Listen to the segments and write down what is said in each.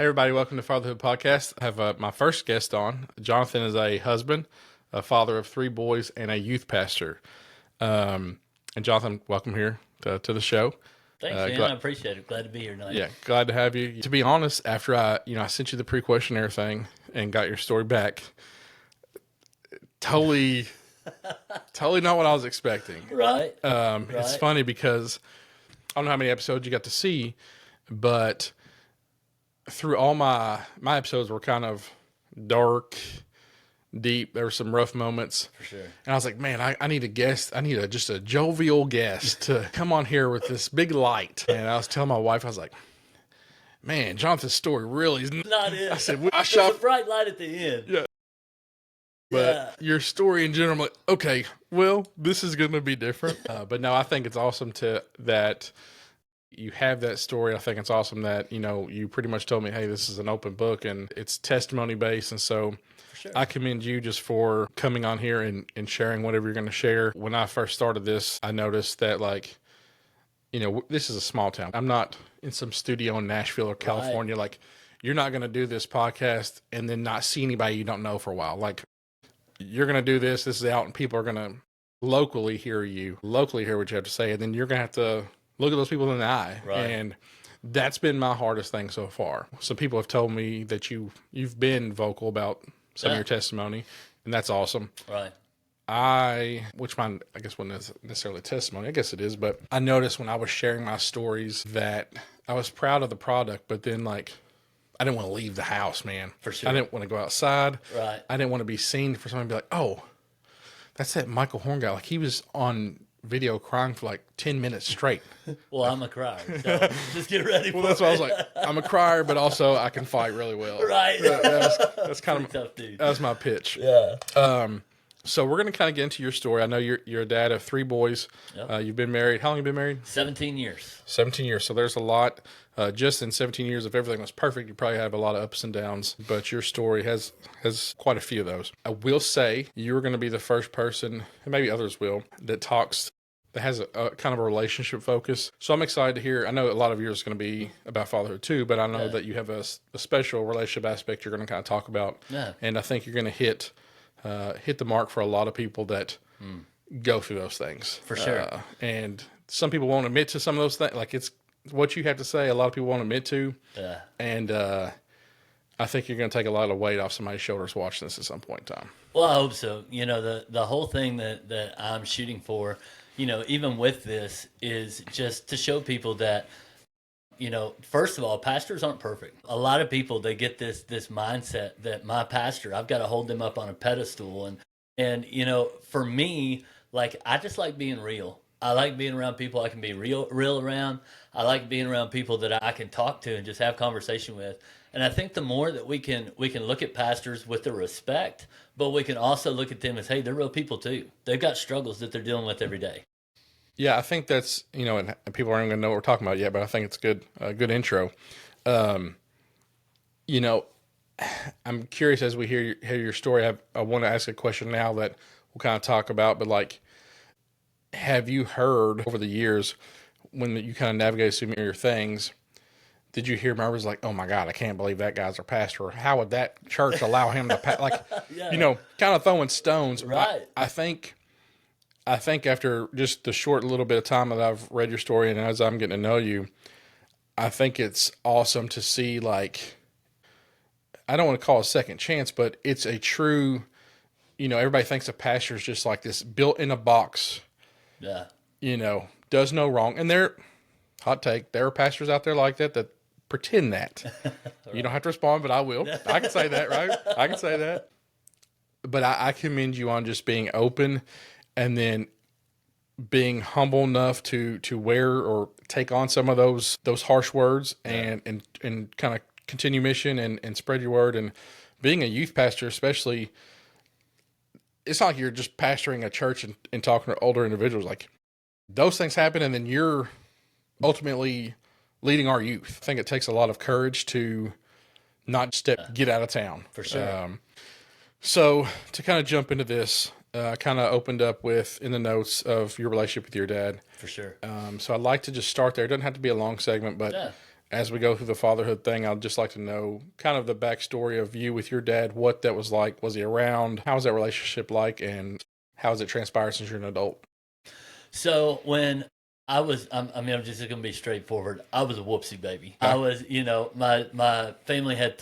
Hey, everybody, welcome to FartherHood Podcast. I have my first guest on. Jonathan is a husband, a father of 3 boys, and a youth pastor. And Jonathan, welcome here to the show. Thanks, man. I appreciate it. Glad to be here tonight. Yeah, glad to have you. To be honest, after I sent you the pre-questionnaire thing and got your story back, totally not what I was expecting. Right. It's funny because I don't know how many episodes you got to see, but through all my episodes were kind of dark, deep. There were some rough moments. For sure. And I was like, man, I need a guest. I need just a jovial guest to come on here with this big light. And I was telling my wife, I was like, man, Jonathan's story really is not it. I said, There's a bright light at the end. Yeah. But your story in general, I'm like, okay, well, this is going to be different. But no, I think it's awesome that you have that story. I think it's awesome that, you pretty much told me, hey, this is an open book and it's testimony based. And so Sure. I commend you just for coming on here and sharing whatever you're going to share. When I first started this, I noticed that this is a small town. I'm not in some studio in Nashville or California. Right. Like, you're not going to do this podcast and then not see anybody you don't know for a while. Like, you're going to do this is out and people are going to locally hear what you have to say. And then you're going to have to look at those people in the eye. Right. And that's been my hardest thing so far. Some people have told me that you've been vocal about some of your testimony, and that's awesome. Right. Which mine, I guess, wasn't necessarily testimony. I guess it is, but I noticed when I was sharing my stories that I was proud of the product, but then I didn't want to leave the house, man. For sure. I didn't want to go outside. Right. I didn't want to be seen for someone to be like, oh, that's that Michael Horn guy. Like, he was on video crying for 10 minutes straight. Well, I'm a crier, so just get ready for it. Well, that's why I was like, I'm a crier, but also I can fight really well. Right. That's kind of tough, dude. That was my pitch. Yeah. So we're going to kind of get into your story. I know you're a dad of 3 boys. Yep. You've been married. How long have you been married? 17 years. 17 years. So there's a lot. Just in 17 years, if everything was perfect, you probably have a lot of ups and downs. But your story has quite a few of those. I will say you're going to be the first person, and maybe others will, that has a kind of a relationship focus. So I'm excited to hear. I know a lot of yours is going to be about fatherhood too, but I know that you have a special relationship aspect you're going to kind of talk about. Yeah. And I think you're going to hit the mark for a lot of people that go through those things. For sure. And some people won't admit to some of those things. Like, it's what you have to say, a lot of people won't admit to. Yeah. And I think you're going to take a lot of weight off somebody's shoulders watching this at some point in time. Well, I hope so. The whole thing that I'm shooting for, even with this, is just to show people that, first of all, pastors aren't perfect. A lot of people, they get this mindset that my pastor, I've got to hold them up on a pedestal. And for me, I just like being real. I like being around people I can be real around. I like being around people that I can talk to and just have conversation with. And I think the more that we can look at pastors with the respect, but we can also look at them as, hey, they're real people too. They've got struggles that they're dealing with every day. Yeah, I think that's, and people aren't going to know what we're talking about yet, but I think it's a good intro. I'm curious as we hear your story. I want to ask a question now that we'll kind of talk about, but have you heard over the years when you kind of navigated some of your things, did you hear members like, oh my God, I can't believe that guy's our pastor? Or how would that church allow him to, Yeah. Kind of throwing stones. Right. I think after just the short little bit of time that I've read your story and as I'm getting to know you, I think it's awesome to see, I don't want to call it a second chance, but it's a true, everybody thinks a pastor is just like this built in a box. Yeah. Does no wrong. And hot take, there are pastors out there like that pretend that. Right. You don't have to respond, but I will. I can say that, right? I can say that. But I commend you on just being open and then being humble enough to wear or take on some of those harsh words and kind of continue mission and spread your word. And being a youth pastor, especially, it's not like you're just pastoring a church and talking to older individuals. Those things happen, and then you're ultimately leading our youth. I think it takes a lot of courage to not get out of town. For sure. So to kind of jump into this, kind of opened up with in the notes of your relationship with your dad. For sure. So I'd like to just start there. It doesn't have to be a long segment, but as we go through the fatherhood thing, I'd just like to know kind of the backstory of you with your dad, what that was like. Was he around? How was that relationship like? And how has it transpired since you're an adult? So when I mean, I'm just going to be straightforward. I was a whoopsie baby. Okay. I was, my family had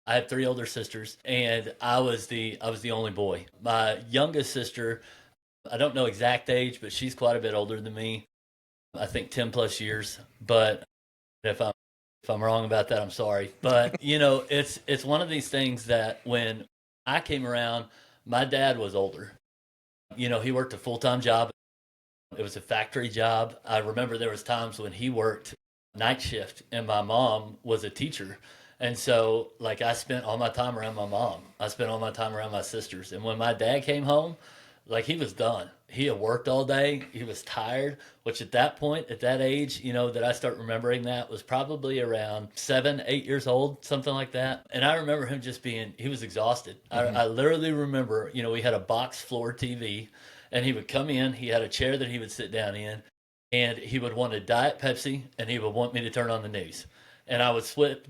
I had three older sisters, and I was the only boy. My youngest sister, I don't know exact age, but she's quite a bit older than me. I think 10 plus years. But if I'm wrong about that, I'm sorry. But it's one of these things that when I came around, my dad was older. He worked a full time job. It was a factory job. I remember there was times when he worked night shift, and my mom was a teacher. And so, like, I spent all my time around my mom. I spent all my time around my sisters. And when my dad came home, like, he was done. He had worked all day. He was tired, which at that point, at that age, that I start remembering that was probably around 7, 8 years old, something like that. And I remember him just he was exhausted. I literally remember, we had a box floor TV, and he would come in. He had a chair that he would sit down in, and he would want a Diet Pepsi, and he would want me to turn on the news. And I would switch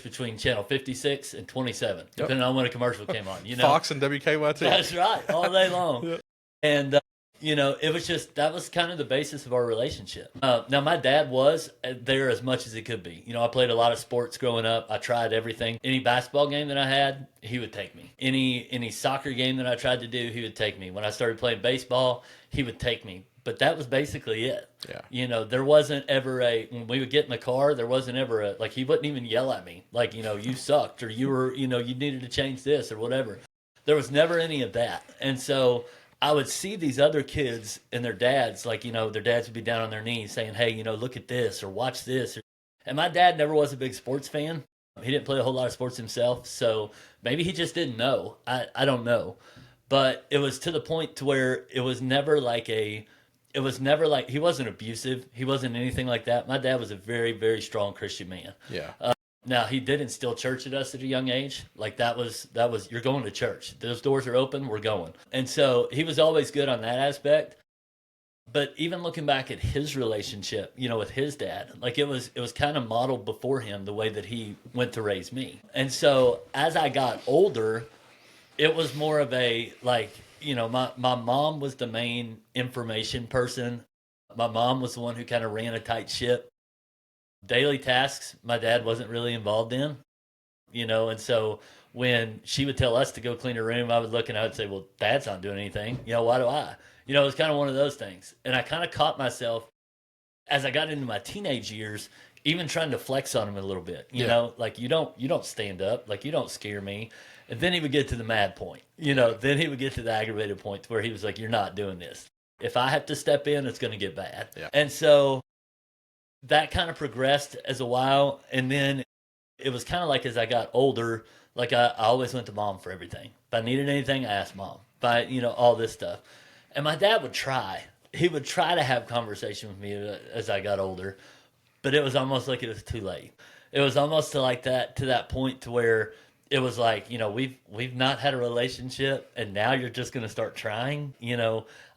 between channel 56 and 27, depending on when a commercial came on. Fox and WKYT. That's right, all day long. Yep. And it was that was kind of the basis of our relationship. Now, my dad was there as much as he could be. I played a lot of sports growing up. I tried everything. Any basketball game that I had, he would take me. Any soccer game that I tried to do, he would take me. When I started playing baseball, he would take me. But that was basically it. Yeah. There wasn't ever when we would get in the car, there wasn't ever he wouldn't even yell at me. Like, you sucked, or you were, you needed to change this or whatever. There was never any of that. And so I would see these other kids and their dads, their dads would be down on their knees saying, hey, look at this or watch this. And my dad never was a big sports fan. He didn't play a whole lot of sports himself. So maybe he just didn't know. I don't know. But it was to the point to where it was never like he wasn't abusive. He wasn't anything like that. My dad was a very, very strong Christian man. Yeah. Now, he did instill church at us at a young age. Like, that was you're going to church. Those doors are open, we're going. And so he was always good on that aspect. But even looking back at his relationship, with his dad, like, it was kind of modeled before him the way that he went to raise me. And so as I got older, it was more of a, my mom was the main information person. My mom was the one who kind of ran a tight ship. Daily tasks, my dad wasn't really involved in, and so when she would tell us to go clean her room, I would look and I would say, well, Dad's not doing anything. Why do I? It was kind of one of those things. And I kind of caught myself as I got into my teenage years, even trying to flex on him a little bit, you don't stand up, you don't scare me. And then he would get to the mad point, then he would get to the aggravated point where he was like, you're not doing this. If I have to step in, it's going to get bad. Yeah. And so that kind of progressed as a while, and then it was kind of like as I got older, I always went to Mom for everything. If I needed anything, I asked Mom. If I, all this stuff. And my dad would try. He would try to have conversation with me as I got older, but it was almost like it was too late. It was almost to that point to where it was like, we've not had a relationship, and now you're just going to start trying.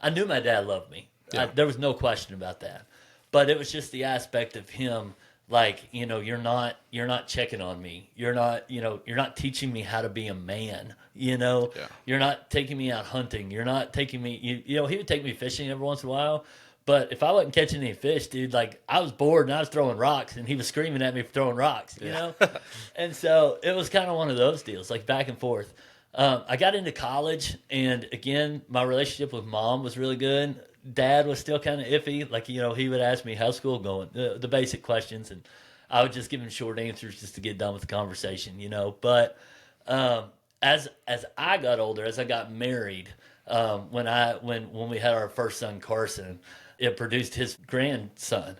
I knew my dad loved me. Yeah. There was no question about that. But it was just the aspect of him, you're not checking on me. You're not teaching me how to be a man. Yeah. You're not taking me out hunting. You're not taking me. He would take me fishing every once in a while. But if I wasn't catching any fish, dude, I was bored and I was throwing rocks, and he was screaming at me for throwing rocks. You know. And so it was kind of one of those deals, back and forth. I got into college, and again, my relationship with Mom was really good. Dad was still kind of iffy. He would ask me, how's school going? The basic questions, and I would just give him short answers just to get done with the conversation, But as I got older, as I got married, when we had our first son, Carson, it produced his grandson.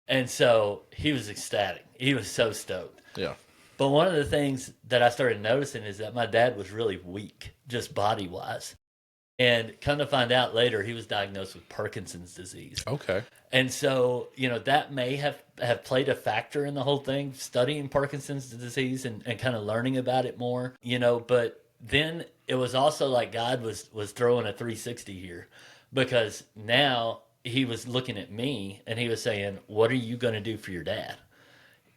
And so he was ecstatic. He was so stoked. Yeah. But one of the things that I started noticing is that my dad was really weak, just body-wise. And come to find out later, he was diagnosed with Parkinson's disease. Okay. And so, that may have played a factor in the whole thing, studying Parkinson's disease and kind of learning about it more, But then it was also like God was throwing a 360 here, because now he was looking at me and he was saying, what are you going to do for your dad?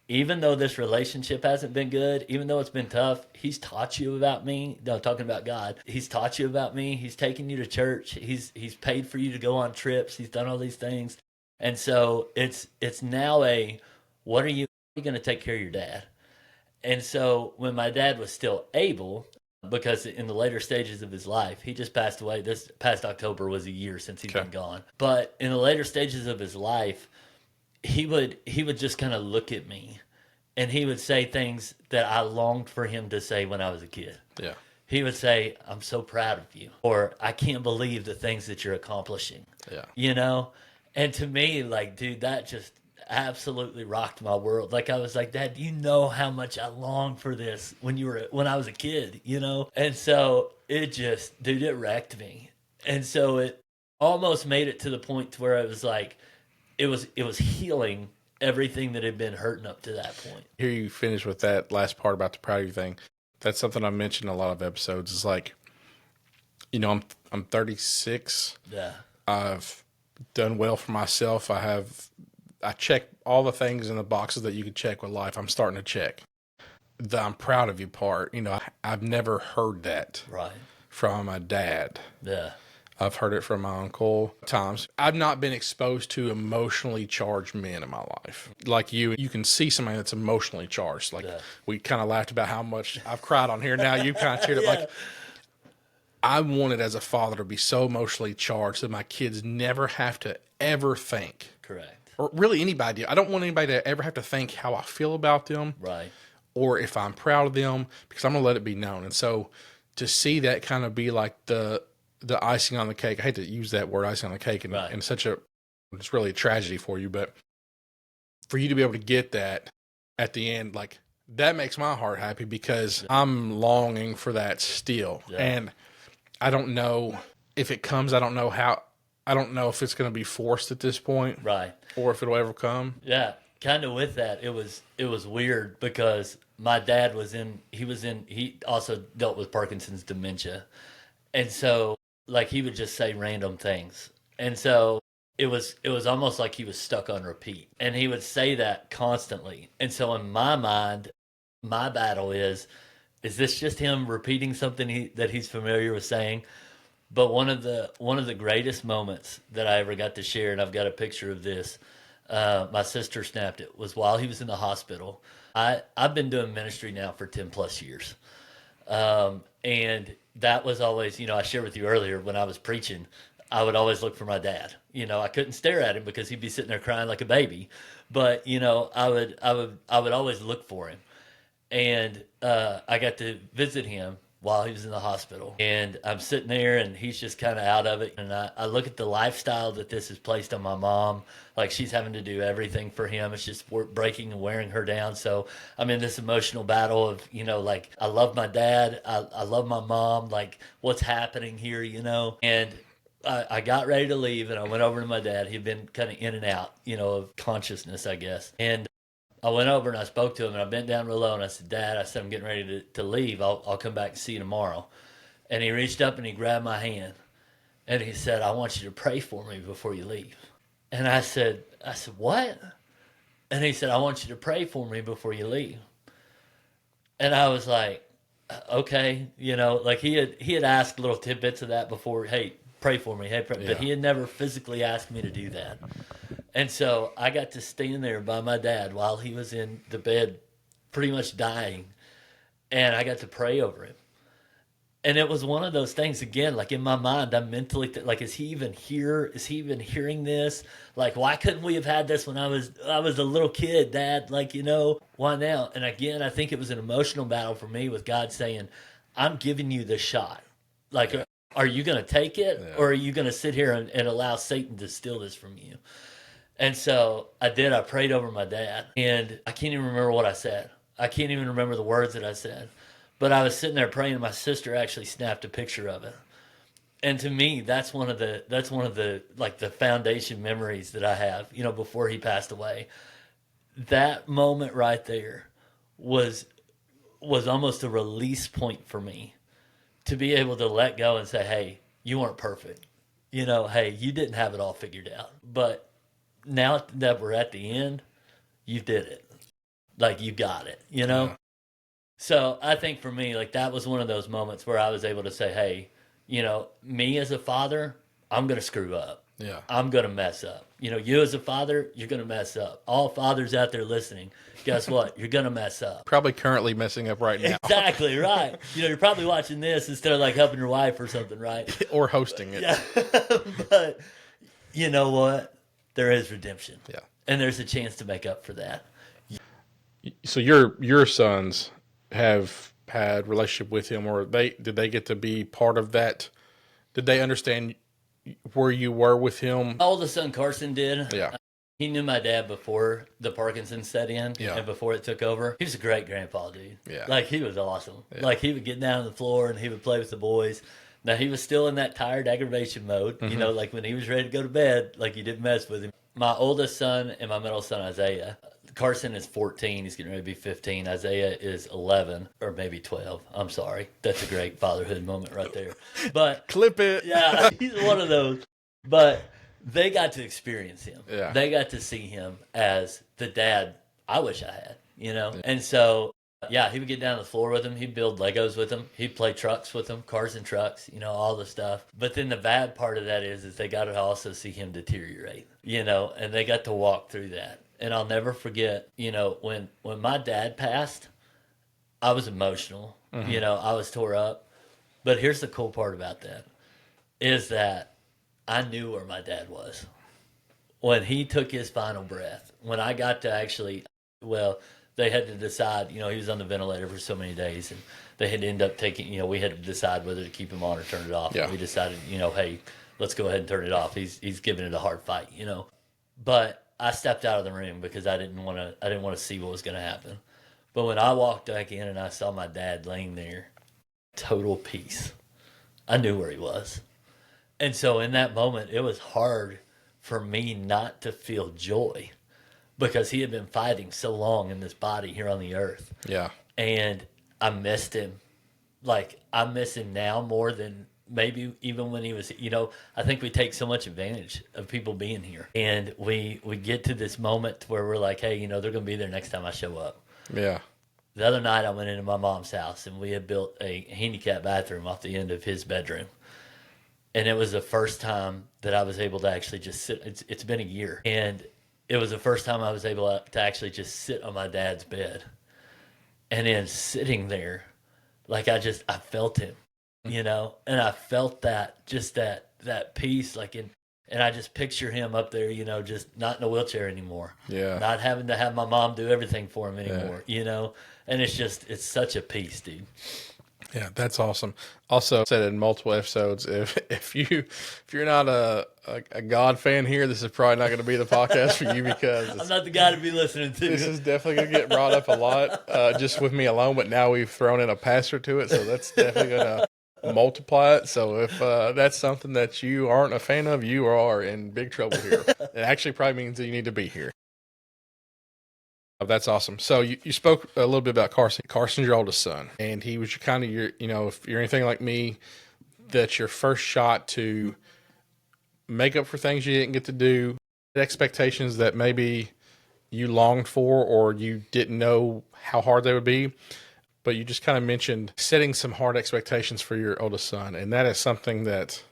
even though this relationship hasn't been good, even though it's been tough, he's taught you about me. No, talking about God. He's taught you about me. He's taken you to church. He's paid for you to go on trips. He's done all these things. And so it's now what are you going to take care of your dad? And so when my dad was still able, because in the later stages of his life, he just passed away. This past October was a year since he's been gone. But in the later stages of his life, he would just kind of look at me and he would say things that I longed for him to say when I was a kid. Yeah. He would say, "I'm so proud of you," or "I can't believe the things that you're accomplishing." Yeah. You know? And to me, like, dude, that just absolutely rocked my world. Like, I was like, "Dad, do you know how much I longed for this when I was a kid, you know?" And so it just, dude, it wrecked me. And so it almost made it to the point to where it was like, it was healing everything that had been hurting up to that point. Here you finish with that last part about the proud of you thing. That's something I mentioned in a lot of episodes. It's like, you know, I'm 36. Yeah. I've done well for myself. I check all the things in the boxes that you could check with life. I'm starting to check the "I'm proud of you" part. You know, I've never heard that Right. from my dad. Yeah. I've heard it from my uncle times. I've not been exposed to emotionally charged men in my life. Like you can see somebody that's emotionally charged. Like we kind of laughed about how much I've cried on here. Now you kind of teared up. Like I wanted as a father to be so emotionally charged that my kids never have to ever think. Correct. Or really anybody. I don't want anybody to ever have to think how I feel about them. Right. Or if I'm proud of them, because I'm going to let it be known. And so to see that kind of be like the icing on the cake. I hate to use that word, icing on the cake, and it's really a tragedy for you, but for you to be able to get that at the end, like that makes my heart happy because I'm longing for that still. Yeah. And I don't know if it comes. I don't know if it's going to be forced at this point. Right. Or if it'll ever come. Yeah. Kind of with that, it was weird because my dad he also dealt with Parkinson's dementia. And so, like, he would just say random things. And so it was almost like he was stuck on repeat. And he would say that constantly. And so in my mind, my battle is this just him repeating something that he's familiar with saying? But one of the greatest moments that I ever got to share, and I've got a picture of this, my sister snapped it, was while he was in the hospital. I've been doing ministry now for 10 plus years. And that was always, I shared with you earlier when I was preaching, I would always look for my dad. I couldn't stare at him because he'd be sitting there crying like a baby, but I would always look for him. And I got to visit him while he was in the hospital, and I'm sitting there and he's just kind of out of it. And I look at the lifestyle that this has placed on my mom. Like, she's having to do everything for him. It's just breaking and wearing her down. So I'm in this emotional battle of, like, I love my dad. I love my mom. Like, what's happening here, And I got ready to leave and I went over to my dad. He'd been kind of in and out, of consciousness, I guess. And I went over and I spoke to him and I bent down real low and I said, "Dad," I said, "I'm getting ready to leave. I'll come back and see you tomorrow." And he reached up and he grabbed my hand and he said, "I want you to pray for me before you leave." And I said, "What?" And he said, "I want you to pray for me before you leave." And I was like, okay, like he had asked little tidbits of that before. Hey, pray for me. Hey, pray. Yeah. But he had never physically asked me to do that. And so I got to stand there by my dad while he was in the bed pretty much dying. And I got to pray over him. And it was one of those things, again, like in my mind, I'm mentally, like, is he even here? Is he even hearing this? Like, why couldn't we have had this when I was a little kid, Dad? Like, why now? And again, I think it was an emotional battle for me with God saying, "I'm giving you the shot. Like, are you going to take it? Yeah. Or are you going to sit here and allow Satan to steal this from you?" And so I did. I prayed over my dad. And I can't even remember what I said. I can't even remember the words that I said. But I was sitting there praying, and my sister actually snapped a picture of it. And to me, that's one of the like the foundation memories that I have, before he passed away. That moment right there was almost a release point for me to be able to let go and say, "Hey, you weren't perfect. Hey, you didn't have it all figured out. But now that we're at the end, you did it." Like, you got it, you know? Yeah. So I think for me, like, that was one of those moments where I was able to say, hey, you know, me as a father, I'm going to screw up. Yeah. I'm going to mess up. You know, you as a father, you're going to mess up. All fathers out there listening, guess what? You're going to mess up. Probably currently messing up right now. Exactly, right. You know, you're probably watching this instead of like helping your wife or something, right? Or hosting it. Yeah. But you know what? There is redemption. Yeah. And there's a chance to make up for that. So your sons have had relationship with him, or did they get to be part of that? Did they understand where you were with him? My oldest son Carson did. Yeah. He knew my dad before the Parkinson's set in Yeah. and before it took over. He was a great grandpa, dude. Yeah. Like, he was awesome. Yeah. Like, he would get down on the floor and he would play with the boys. Now, he was still in that tired aggravation mode. You know, like when he was ready to go to bed, like, you didn't mess with him. My oldest son and my middle son, Isaiah. Carson is 14. He's getting ready to be 15. Isaiah is 11 or maybe 12. I'm sorry. That's a great fatherhood moment right there. But Clip it. yeah, he's one of those. But they got to experience him. Yeah. They got to see him as the dad I wish I had, you know? Yeah. And so, yeah, he would get down on the floor with him. He'd build Legos with him. He'd play trucks with him, cars and trucks, you know, all the stuff. But then the bad part of that is they got to also see him deteriorate, you know, and they got to walk through that. And I'll never forget, you know, when my dad passed, I was emotional. You know, I was tore up. But here's the cool part about that, is that I knew where my dad was. When he took his final breath, when I got to actually, well, they had to decide, you know, he was on the ventilator for so many days, and they had to end up taking, you know, we had to decide whether to keep him on or turn it off. Yeah. And we decided, you know, hey, let's go ahead and turn it off. He's giving it a hard fight, you know. But I stepped out of the room because I didn't want to see what was going to happen. But when I walked back in and I saw my dad laying there, total peace, I knew where he was. And so in that moment, it was hard for me not to feel joy because he had been fighting so long in this body here on the earth. Yeah. And I missed him. Like, I miss him now more than maybe even when he was, you know, I think we take so much advantage of people being here. And we get to this moment where we're like, hey, you know, they're going to be there next time I show up. Yeah. The other night I went into my mom's house and we had built a handicap bathroom off the end of his bedroom. And it was the first time that I was able to actually just sit. It's been a year. And it was the first time I was able to actually just sit on my dad's bed. And in sitting there, like I felt him, you know, and I felt that, just that peace, like and I just picture him up there, you know, just not in a wheelchair anymore. Yeah. Not having to have my mom do everything for him anymore, you know, and it's such a peace, dude. Yeah, that's awesome. Also said in multiple episodes, if you're not a God fan here, this is probably not going to be the podcast for you because I'm not the guy to be listening to. This is definitely going to get brought up a lot, just with me alone. But now we've thrown in a pastor to it, so that's definitely going to multiply it. So if that's something that you aren't a fan of, you are in big trouble here. It actually probably means that you need to be here. That's awesome. So you spoke a little bit about Carson. Carson's your oldest son, and he was kind of your, you know, if you're anything like me, that's your first shot to make up for things you didn't get to do, expectations that maybe you longed for or you didn't know how hard they would be. But you just kind of mentioned setting some hard expectations for your oldest son. And that is something that,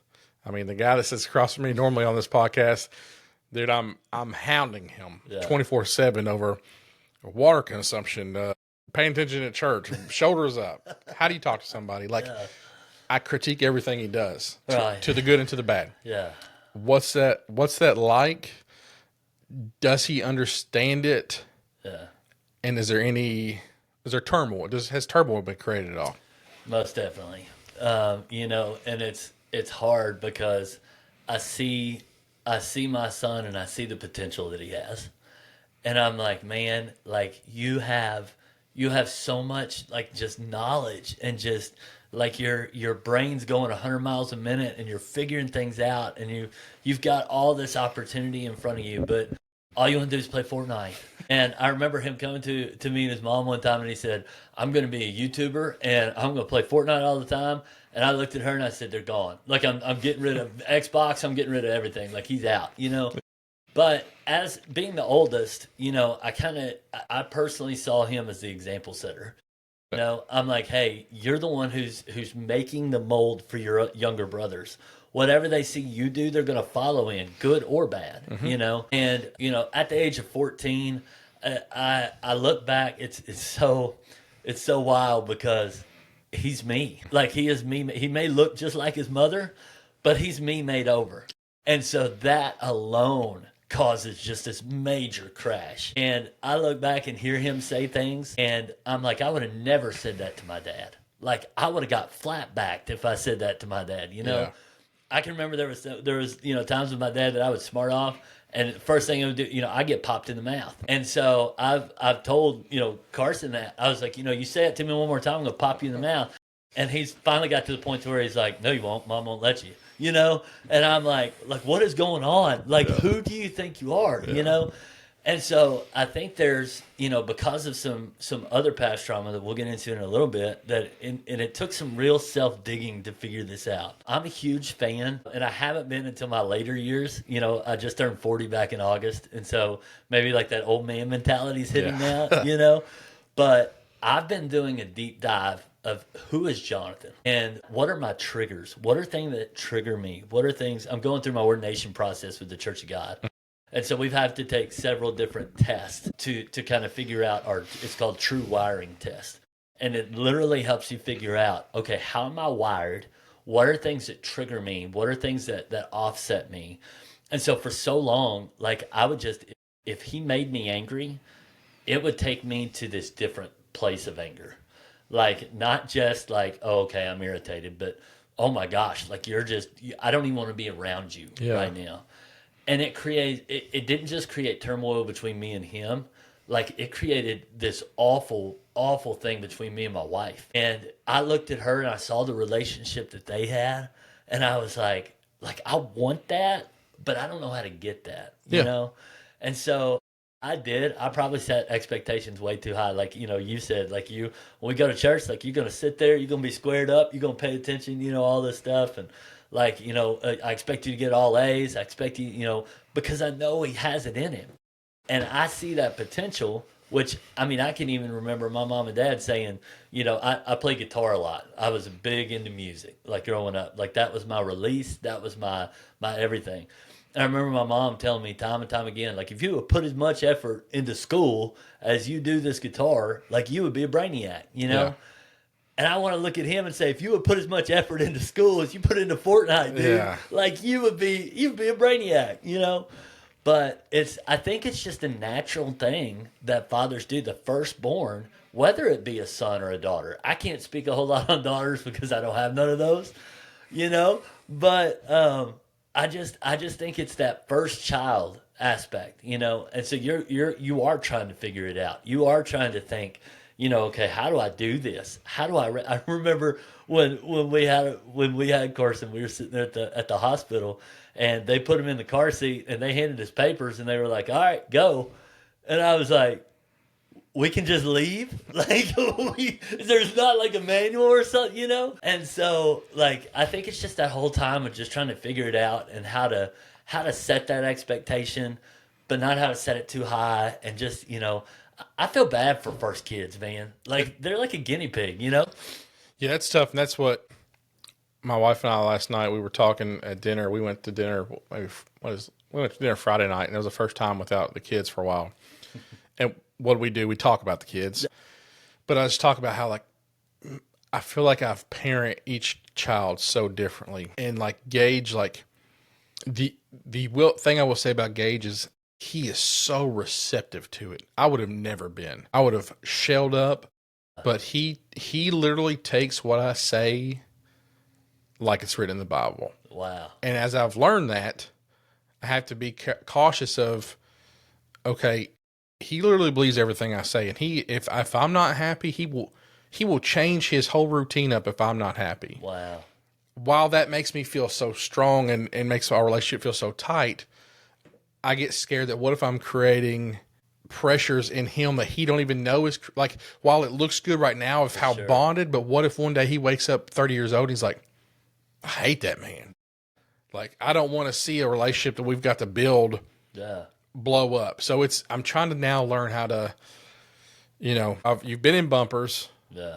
I mean, the guy that sits across from me normally on this podcast, dude, I'm hounding him 24/7 over water consumption, paying attention at church, shoulders up. How do you talk to somebody? Like, I critique everything he does, to the good and to the bad. Yeah. What's that like? Does he understand it? Yeah. And is there turmoil? Has turmoil been created at all? Most definitely. You know, and it's hard because I see my son and I see the potential that he has. And I'm like, man, like you have so much like just knowledge and just like your brain's going 100 miles a minute and you're figuring things out and you've got all this opportunity in front of you, but all you want to do is play Fortnite. And I remember him coming to me and his mom one time and he said, I'm going to be a YouTuber and I'm going to play Fortnite all the time. And I looked at her and I said, they're gone. Like I'm getting rid of Xbox. I'm getting rid of everything. Like he's out, you know? But as being the oldest, I personally saw him as the example setter. I'm like, hey, you're the one who's making the mold for your younger brothers. Whatever they see you do, they're going to follow in, good or bad. And at the age of 14, I look back. It's so wild because he's me. Like he is me. He may look just like his mother, but he's me made over. And so that alone causes just this major crash. And I look back and hear him say things, and I'm like, I would have never said that to my dad. Like I would have got flat backed if I said that to my dad. Yeah. I can remember there was times with my dad that I would smart off, and the first thing I would do, I get popped in the mouth. And so I've told Carson that I was like, you say it to me one more time, I'm gonna pop you in the mouth. And he's finally got to the point where he's like, no, you won't. Mom won't let you. And I'm like, what is going on? Like, who do you think you are? And so I think there's, because of some other past trauma that we'll get into in a little bit, and it took some real self-digging to figure this out. I'm a huge fan, and I haven't been until my later years. I just turned 40 back in August, and so maybe like that old man mentality's hitting now, But I've been doing a deep dive of who is Jonathan and what are my triggers? What are things that trigger me? What are things I'm going through my ordination process with the Church of God. And so we've had to take several different tests to kind of figure out it's called true wiring test. And it literally helps you figure out, okay, how am I wired? What are things that trigger me? What are things that offset me? And so for so long, like I would if he made me angry, it would take me to this different place of anger. Like, not just like, oh, okay, I'm irritated, but oh my gosh, like I don't even want to be around you right now. And it didn't just create turmoil between me and him. Like, it created this awful, awful thing between me and my wife. And I looked at her and I saw the relationship that they had. And I was like, I want that, but I don't know how to get that, you know? And so I did. I probably set expectations way too high. Like, you said, when we go to church, like, you're going to sit there, you're going to be squared up, you're going to pay attention, all this stuff. And I expect you to get all A's. I expect you, because I know he has it in him. And I see that potential, which, I can even remember my mom and dad saying, I play guitar a lot. I was big into music, like growing up. Like, that was my release. That was my everything. And I remember my mom telling me time and time again, like, if you would put as much effort into school as you do this guitar, like, you would be a brainiac, Yeah. And I want to look at him and say, if you would put as much effort into school as you put into Fortnite, dude, like, you'd be a brainiac, But I think it's just a natural thing that fathers do. The firstborn, whether it be a son or a daughter. I can't speak a whole lot on daughters because I don't have none of those, But I just think it's that first child aspect, And so you are trying to figure it out. You are trying to think, okay, how do I do this? How do I remember when we had Carson, we were sitting there at the hospital, and they put him in the car seat and they handed us papers and they were like, all right, go. And I was like, we can just leave? Like, there's not like a manual or something, And so, I think it's just that whole time of just trying to figure it out and how to set that expectation, but not how to set it too high. And just, I feel bad for first kids, man. Like, they're like a guinea pig, Yeah, that's tough. And that's what my wife and I last night, we were talking at dinner. We went to dinner, we went to dinner Friday night, and it was the first time without the kids for a while. And what do? We talk about the kids. But I just talk about how, I feel like I've parent each child so differently. And, Gage, the thing I will say about Gage is he is so receptive to it. I would have never been. I would have shelled up. But he literally takes what I say like it's written in the Bible. Wow. And as I've learned that, I have to be cautious of, okay, he literally believes everything I say, and if I'm not happy, he will change his whole routine up if I'm not happy. Wow. While that makes me feel so strong and makes our relationship feel so tight, I get scared that what if I'm creating pressures in him that he don't even know is while it looks good right now of how bonded, but what if one day he wakes up 30 years old and he's like, I hate that man. I don't want to see a relationship that we've got to build blow up. So I'm trying to now learn how to, you've been in bumpers. Yeah.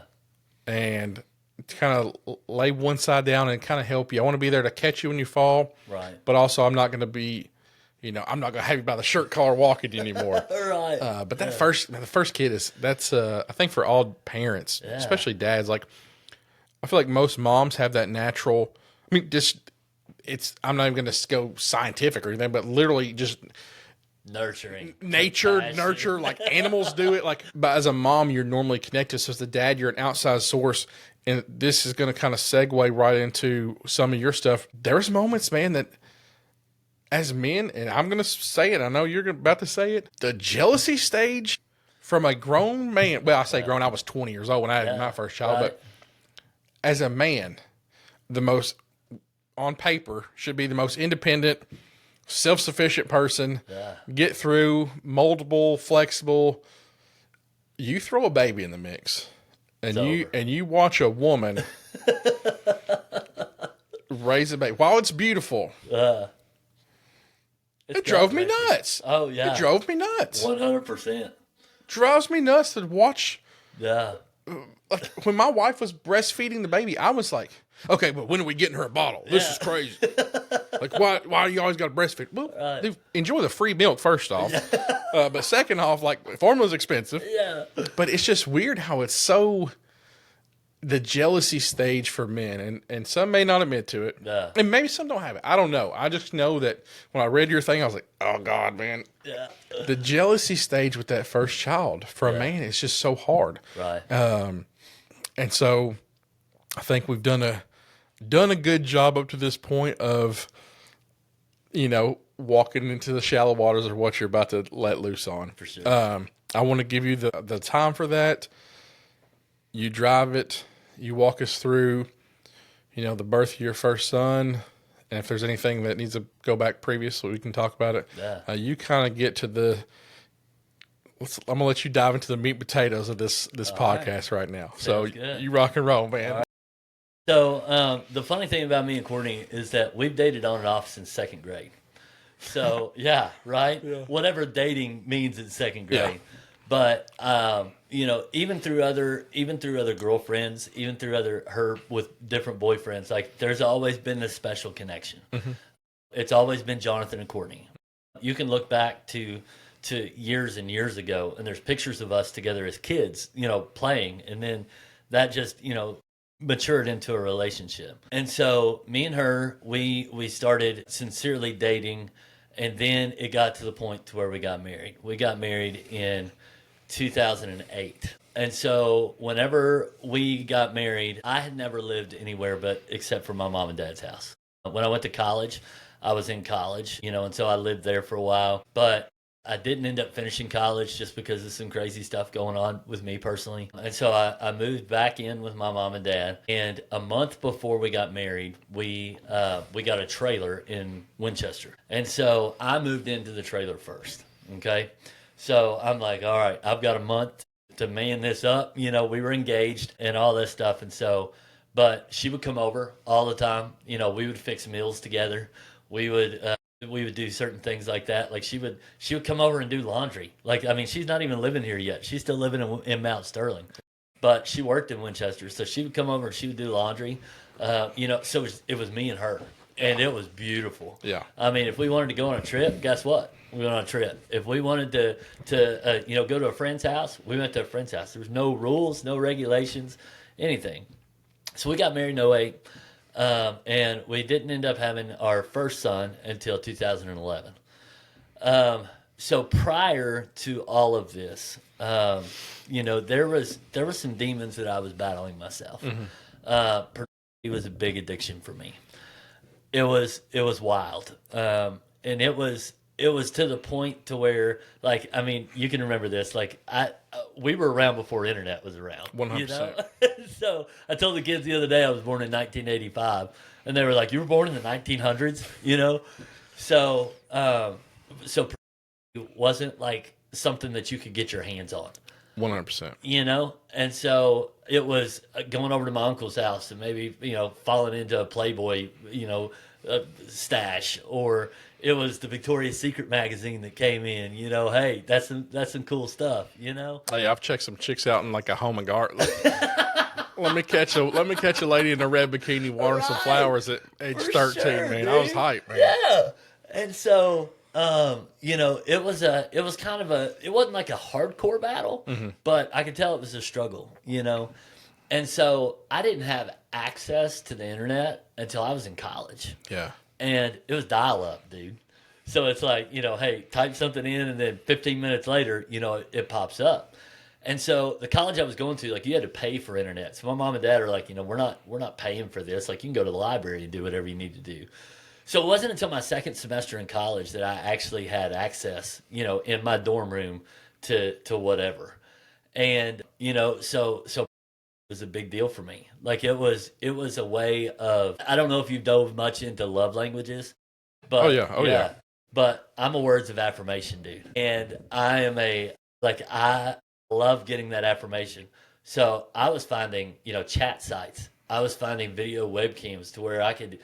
And to kind of lay one side down and kind of help you. I want to be there to catch you when you fall. Right. But also I'm not going to be, I'm not going to have you by the shirt collar walking you anymore. Right. But the first kid that's I think for all parents, especially dads, like I feel like most moms have that natural, I'm not even going to go scientific or anything, but literally just nurturing, nurture, like animals do it. Like, but as a mom, you're normally connected. So as the dad, you're an outside source. And this is going to kind of segue right into some of your stuff. There's moments, man, that as men, and I'm going to say it, I know you're about to say it, the jealousy stage from a grown man. Well, I say grown, I was 20 years old when I had my first child, but as a man, the most, on paper, should be the most independent, self-sufficient person, get through, moldable, flexible. You throw a baby in the mix, and you watch a woman raise a baby. While it's beautiful, it drove me nuts. Oh yeah, it drove me nuts. 100%. Drives me nuts to watch. Yeah. Like when my wife was breastfeeding the baby, I was like, okay, but when are we getting her a bottle? This is crazy. Like, why do you always got to breastfeed? Well, dude, enjoy the free milk, first off. But second off, like, formula's expensive. Yeah. But it's just weird how it's so the jealousy stage for men. And some may not admit to it. Yeah. And maybe some don't have it. I don't know. I just know that when I read your thing, I was like, oh, God, man. Yeah. The jealousy stage with that first child for a man is just so hard. Right. And so I think we've done a good job up to this point of, walking into the shallow waters of what you're about to let loose on. For sure. I want to give you the time for that. You drive it. You walk us through, the birth of your first son. And if there's anything that needs to go back previous, so we can talk about it. Yeah. You kind of get to I'm going to let you dive into the meat and potatoes of this podcast right now. So you rock and roll, man. Right. So the funny thing about me and Courtney is that we've dated on and off since second grade. So yeah, right. Yeah. Whatever dating means in second grade. Yeah. But even through other girlfriends, even through her with different boyfriends, like there's always been this special connection. Mm-hmm. It's always been Jonathan and Courtney. You can look back to years and years ago, and there's pictures of us together as kids, playing, and then that just matured into a relationship. And so me and her, we started sincerely dating, and then it got to the point to where we got married. We got married in 2008. And so whenever we got married, I had never lived anywhere but except for my mom and dad's house. When I went to college, I was in college, and so I lived there for a while. But I didn't end up finishing college just because of some crazy stuff going on with me personally. And so I moved back in with my mom and dad. And a month before we got married, we got a trailer in Winchester. And so I moved into the trailer first, okay? So I'm like, all right, I've got a month to man this up. We were engaged and all this stuff. And so, but she would come over all the time. We would fix meals together. We would do certain things like that. Like she would come over and do laundry. Like, she's not even living here yet. She's still living in Mount Sterling, but she worked in Winchester. So she would come over and she would do laundry. So it was me and her, and it was beautiful. Yeah. If we wanted to go on a trip, guess what? We went on a trip. If we wanted to go to a friend's house, we went to a friend's house. There was no rules, no regulations, anything. So we got married in 2008. And we didn't end up having our first son until 2011. So prior to all of this, there was some demons that I was battling myself. Mm-hmm. It was a big addiction for me. It was wild. And it was to the point to where, you can remember this. We were around before internet was around. 100%. So I told the kids the other day I was born in 1985, and they were like, "You were born in the 1900s," So it wasn't like something that you could get your hands on. 100%. And so it was going over to my uncle's house and maybe falling into a Playboy stash, or it was the Victoria's Secret magazine that came in. Hey, that's some cool stuff. Hey, I've checked some chicks out in like a home and garden. Let me catch a lady in a red bikini watering some flowers at age 13, sure, man. dude. I was hyped, man. Yeah. And so, it wasn't like a hardcore battle, but I could tell it was a struggle, And so I didn't have access to the internet until I was in college. Yeah. And it was dial up, dude. So it's like, hey, type something in, and then 15 minutes later, it pops up. And so the college I was going to, like, you had to pay for internet. So my mom and dad are like, we're not paying for this. Like, you can go to the library and do whatever you need to do. So it wasn't until my second semester in college that I actually had access, in my dorm room to whatever. And, so it was a big deal for me. Like, it was a way of, I don't know if you've dove much into love languages, but Oh yeah. But I'm a words of affirmation dude. And I love getting that affirmation. So I was finding, chat sites. I was finding video webcams to where I could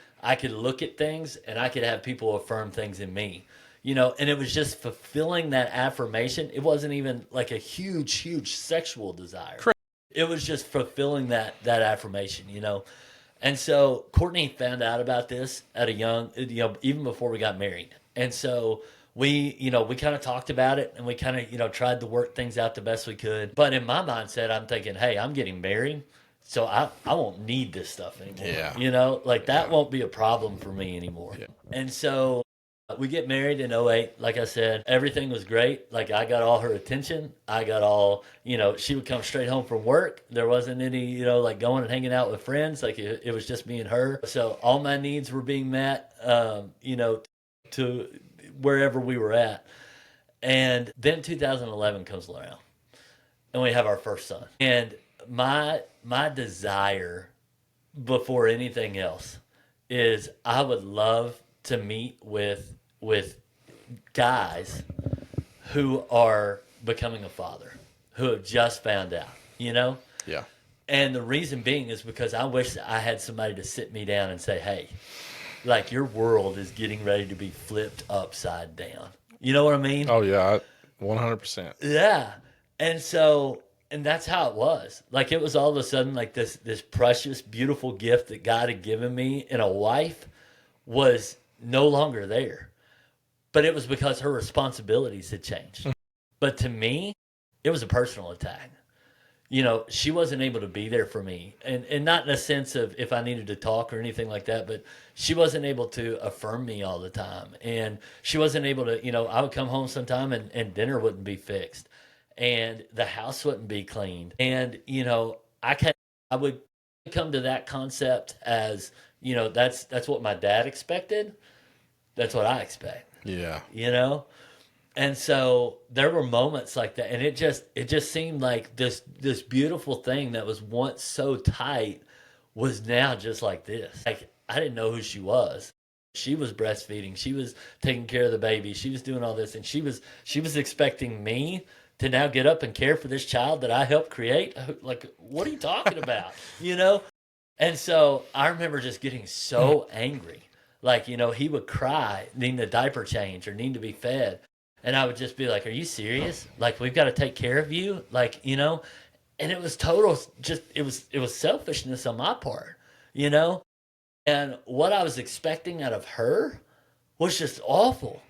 look at things and I could have people affirm things in me. And it was just fulfilling that affirmation. It wasn't even like a huge sexual desire. Correct. It was just fulfilling that affirmation, And so Courtney found out about this at a young, even before we got married. And so we kind of talked about it, and we kind of, tried to work things out the best we could. But in my mindset, I'm thinking, hey, I'm getting married, so I won't need this stuff anymore. Yeah. That won't be a problem for me anymore. Yeah. And so we get married in 2008. Like I said, everything was great. Like, I got all her attention. I got all, she would come straight home from work. There wasn't any, like going and hanging out with friends. Like, it was just me and her. So all my needs were being met, to wherever we were at. And then 2011 comes around, and we have our first son. And my desire before anything else is I would love to meet with guys who are becoming a father, who have just found out, Yeah. And the reason being is because I wish I had somebody to sit me down and say, hey, like, your world is getting ready to be flipped upside down. You know what I mean? Oh yeah, 100%. Yeah. And that's how it was. Like, it was all of a sudden like this precious, beautiful gift that God had given me in a wife was no longer there. But it was because her responsibilities had changed. But to me, it was a personal attack. She wasn't able to be there for me. And not in a sense of if I needed to talk or anything like that, but she wasn't able to affirm me all the time. And she wasn't able to, I would come home sometime and dinner wouldn't be fixed. And the house wouldn't be cleaned. And, I would come to that concept as, that's what my dad expected. That's what I expect. Yeah. And so there were moments like that, and it just seemed like this beautiful thing that was once so tight was now just like this. Like, I didn't know who she was. She was breastfeeding. She was taking care of the baby. She was doing all this, and she was expecting me to now get up and care for this child that I helped create. Like, what are you talking about? And so I remember just getting so angry. Like, he would cry, needing a diaper change or needing to be fed. And I would just be like, are you serious? Like, we've got to take care of you? Like, and it was total, just, it was selfishness on my part, And what I was expecting out of her was just awful.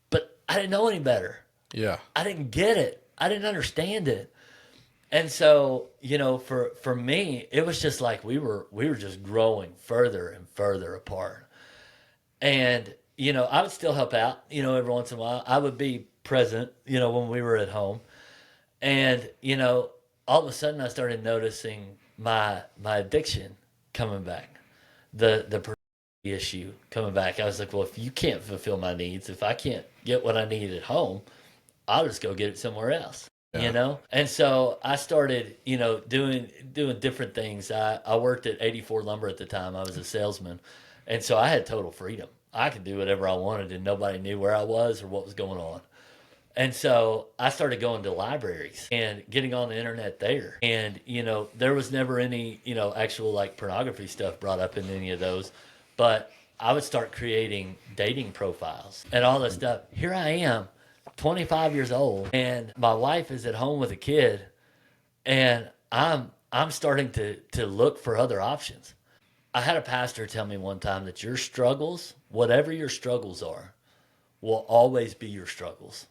But I didn't know any better. Yeah. I didn't get it. I didn't understand it. And so, for me, it was just like we were just growing further and further apart. And, I would still help out, every once in a while. I would be present, when we were at home. And, all of a sudden I started noticing my addiction coming back, the issue coming back. I was like, well, if you can't fulfill my needs, if I can't get what I need at home, I'll just go get it somewhere else. Yeah. And so I started, doing different things. I worked at 84 Lumber at the time. I was a salesman. And so I had total freedom. I could do whatever I wanted, and nobody knew where I was or what was going on. And so I started going to libraries and getting on the internet there. And, there was never any, actual like pornography stuff brought up in any of those. But I would start creating dating profiles and all this stuff. Here I am, 25 years old, and my wife is at home with a kid, and I'm starting to look for other options. I had a pastor tell me one time that your struggles, whatever your struggles are, will always be your struggles.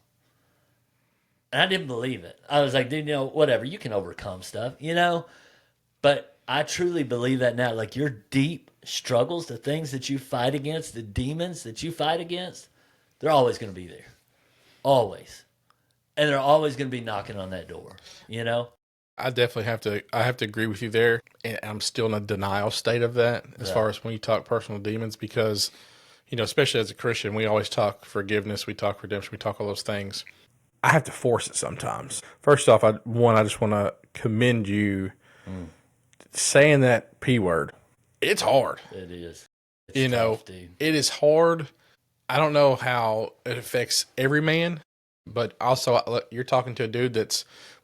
And I didn't believe it. I was like, dude, whatever, you can overcome stuff, But I truly believe that now. Like your deep struggles, the things that you fight against, the demons that you fight against, they're always going to be there. Always. And they're always going to be knocking on that door, I definitely have to agree with you there. And I'm still in a denial state of that as far as when you talk personal demons, because, especially as a Christian, we always talk forgiveness, we talk redemption, we talk all those things. I have to force it sometimes. First off, I just want to commend you saying that P word. It's hard. It is. It's tough, dude. It is hard. I don't know how it affects every man, but also you're talking to a dude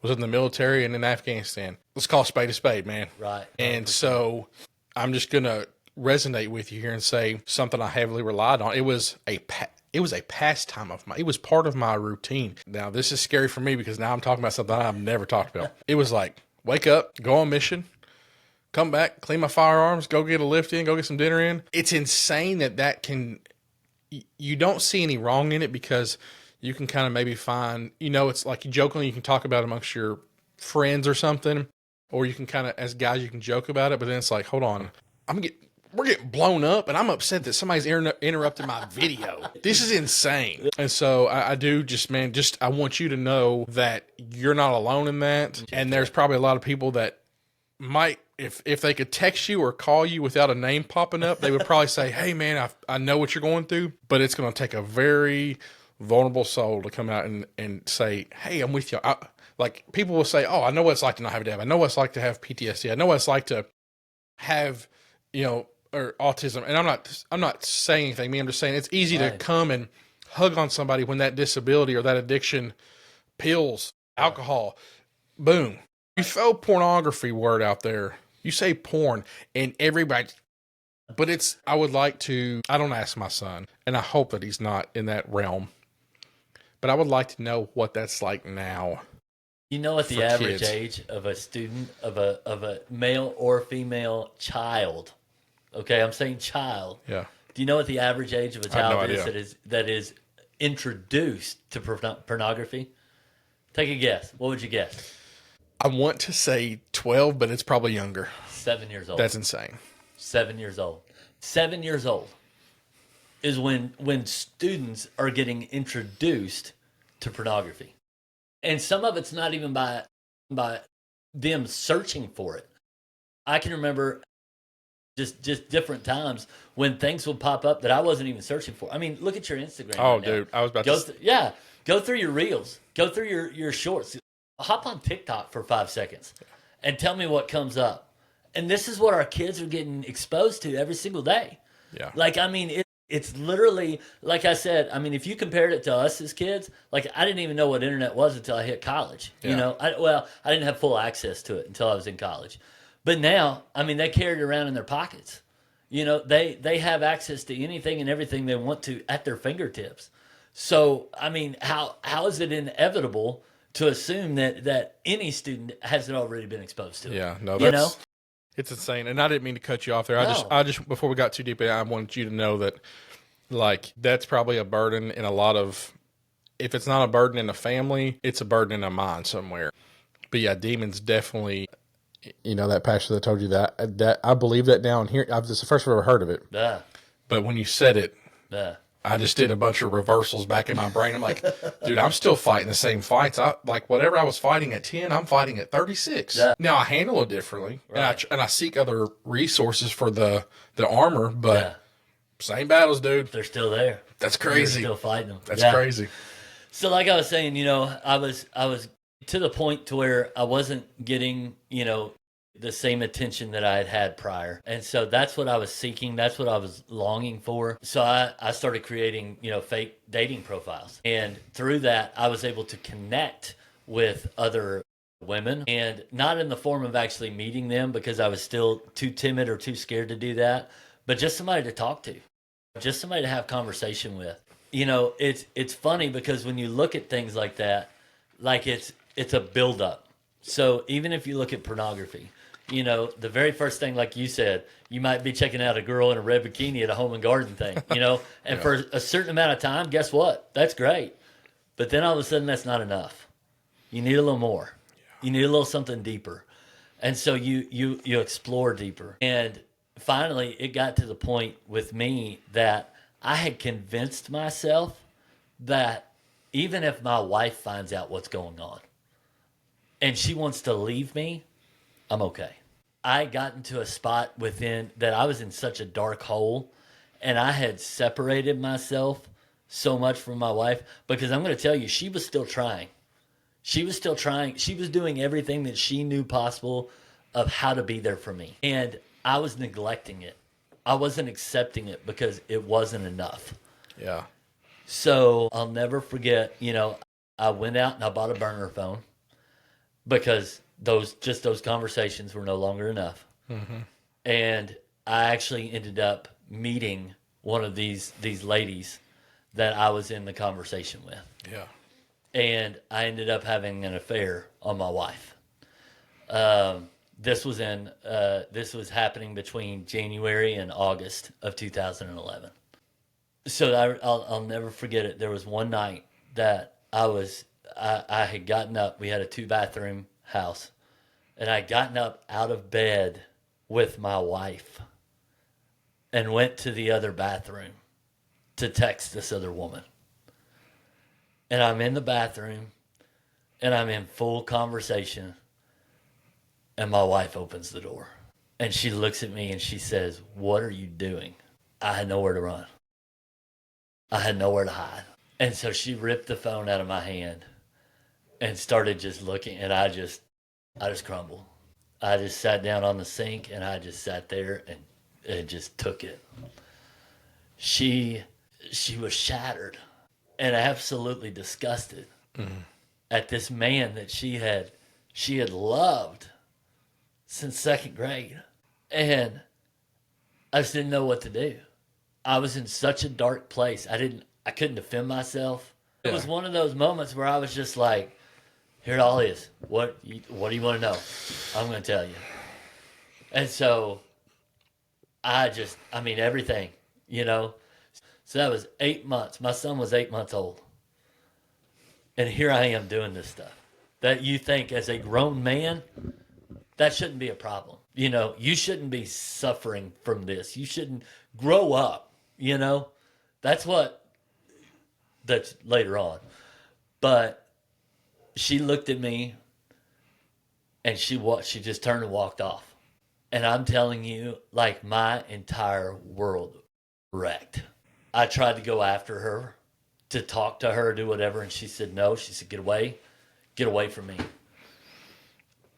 was in the military and in Afghanistan. Let's call a spade, man. Right. And so I'm just going to resonate with you here and say something I heavily relied on. It was a pastime of mine. It was part of my routine. Now, this is scary for me because now I'm talking about something I've never talked about. It was like, wake up, go on mission, come back, clean my firearms, go get a lift in, go get some dinner in. It's insane that can, you don't see any wrong in it because you can kind of maybe find, it's like you jokingly, you can talk about it amongst your friends or something, or you can kind of, as guys, you can joke about it, but then it's like, hold on, we're getting blown up, and I'm upset that somebody's interrupted my video. This is insane. And so I do I want you to know that you're not alone in that. And there's probably a lot of people that might, if they could text you or call you without a name popping up, they would probably say, hey, man, I know what you're going through, but it's going to take a very vulnerable soul to come out and say, hey, I'm with you. Like people will say, oh, I know what it's like to not have a dad. I know what it's like to have PTSD. I know what it's like to have, or autism. And I'm not saying anything. I'm just saying it's easy to come and hug on somebody when that disability or that addiction, pills, alcohol, boom. You throw pornography word out there, you say porn, and everybody, but I don't ask my son, and I hope that he's not in that realm, but I would like to know what that's like now. You know what the average age of a student, of a male or female child, okay, I'm saying child. Yeah. Do you know what the average age of a child that is introduced to pornography? Take a guess. What would you guess? I want to say 12, but it's probably younger. 7 years old. That's insane. 7 years old. 7 years old is when students are getting introduced to pornography. And some of it's not even by them searching for it. I can remember just different times when things would pop up that I wasn't even searching for. I mean, look at your Instagram. Oh, dude, I was about to. Go through your reels. Go through your shorts. Hop on TikTok for 5 seconds and tell me what comes up. And this is what our kids are getting exposed to every single day. Yeah. Like, I mean, it's literally, like I said, I mean, if you compared it to us as kids, like I didn't even know what internet was until I hit college. Yeah. I didn't have full access to it until I was in college. But now, I mean, they carry it around in their pockets. They have access to anything and everything they want to at their fingertips. So, I mean, how is it inevitable to assume that any student hasn't already been exposed to it? Yeah, no, it's insane. And I didn't mean to cut you off there. No. I just before we got too deep in, I wanted you to know that, like, that's probably a burden in a lot of, if it's not a burden in a family, it's a burden in a mind somewhere. But yeah, demons definitely, that pastor that told you that I believe that now, and here, this is the first I've ever heard of it. Yeah. But when you said it, Yeah. I just did a bunch of reversals back in my brain. I'm like, dude, I'm still fighting the same fights. Whatever I was fighting at 10, I'm fighting at 36. Yeah. Now I handle it differently, Right. and I seek other resources for the armor, but same battles, dude. They're still there. That's crazy. You're still fighting them. That's crazy. So like I was saying, I was to the point to where I wasn't getting, the same attention that I had prior. And so that's what I was seeking. That's what I was longing for. So I started creating, fake dating profiles. And through that, I was able to connect with other women, and not in the form of actually meeting them because I was still too timid or too scared to do that, but just somebody to talk to. just somebody to have conversation with. You know, it's funny because when you look at things like that, like it's a buildup. So even if you look at pornography, you know, the very first thing, like you said, you might be checking out a girl in a red bikini at a home and garden thing, you know, and for a certain amount of time, guess what? That's great. But then all of a sudden, that's not enough. You need a little more. You need a little something deeper. And so you explore deeper. And finally, it got to the point with me that I had convinced myself that even if my wife finds out what's going on and she wants to leave me, I'm okay. I got into a spot within that I was in such a dark hole, and I had separated myself so much from my wife because I'm going to tell you, she was still trying. She was still trying. She was doing everything that she knew possible of how to be there for me. And I was neglecting it. I wasn't accepting it because it wasn't enough. Yeah. So I'll never forget, you know, I went out and I bought a burner phone because those conversations were no longer enough. Mm-hmm. And I actually ended up meeting one of these ladies that I was in the conversation with. Yeah. And I ended up having an affair on my wife. This was happening between January and August of 2011. So I'll never forget it. There was one night that I had gotten up. We had a 2-bathroom house, and I had gotten up out of bed with my wife and went to the other bathroom to text this other woman. And I'm in the bathroom, and I'm in full conversation, and my wife opens the door. And she looks at me and she says, "What are you doing?" I had nowhere to run. I had nowhere to hide. And so she ripped the phone out of my hand and started just looking, and I just crumbled. I just sat down on the sink, and I just sat there and just took it. She was shattered and absolutely disgusted at this man that she had loved since second grade. And I just didn't know what to do. I was in such a dark place. I couldn't defend myself. It was one of those moments where I was just like, here it all is. What do you want to know? I'm going to tell you. And so everything, you know. So that was 8 months. My son was 8 months old. And here I am doing this stuff that you think as a grown man, that shouldn't be a problem. You know, you shouldn't be suffering from this. You shouldn't grow up, you know. That's later on. But she looked at me and she just turned and walked off. And I'm telling you, like, my entire world wrecked. I tried to go after her, to talk to her, do whatever, and she said no. She said, get away from me.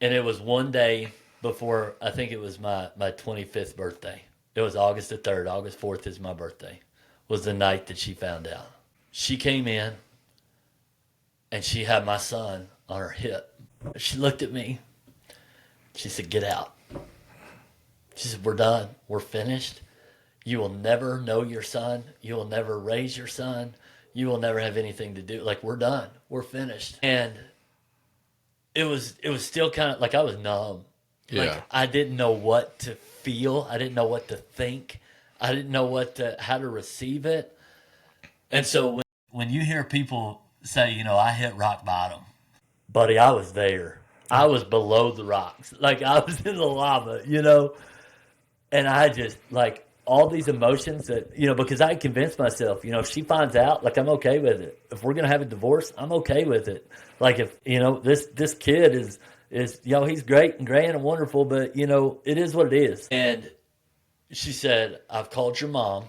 And it was one day before, I think it was my 25th birthday. It was August the 3rd. August 4th is my birthday, was the night that she found out. She came in, and she had my son on her hip. She looked at me. She said, get out. She said, we're done. We're finished. You will never know your son. You will never raise your son. You will never have anything to do. Like, we're done. We're finished. And it was still kind of like I was numb. Yeah. Like, I didn't know what to feel. I didn't know what to think. I didn't know how to receive it. And so when you hear people say, you know, I hit rock bottom, buddy, I was there. I was below the rocks. Like, I was in the lava, you know. And I just, like, all these emotions that, you know, because I convinced myself, you know, if she finds out, like, I'm okay with it. If we're going to have a divorce, I'm okay with it. Like, if, you know, this kid is, you know, he's great and grand and wonderful, but, you know, it is what it is. And she said, I've called your mom,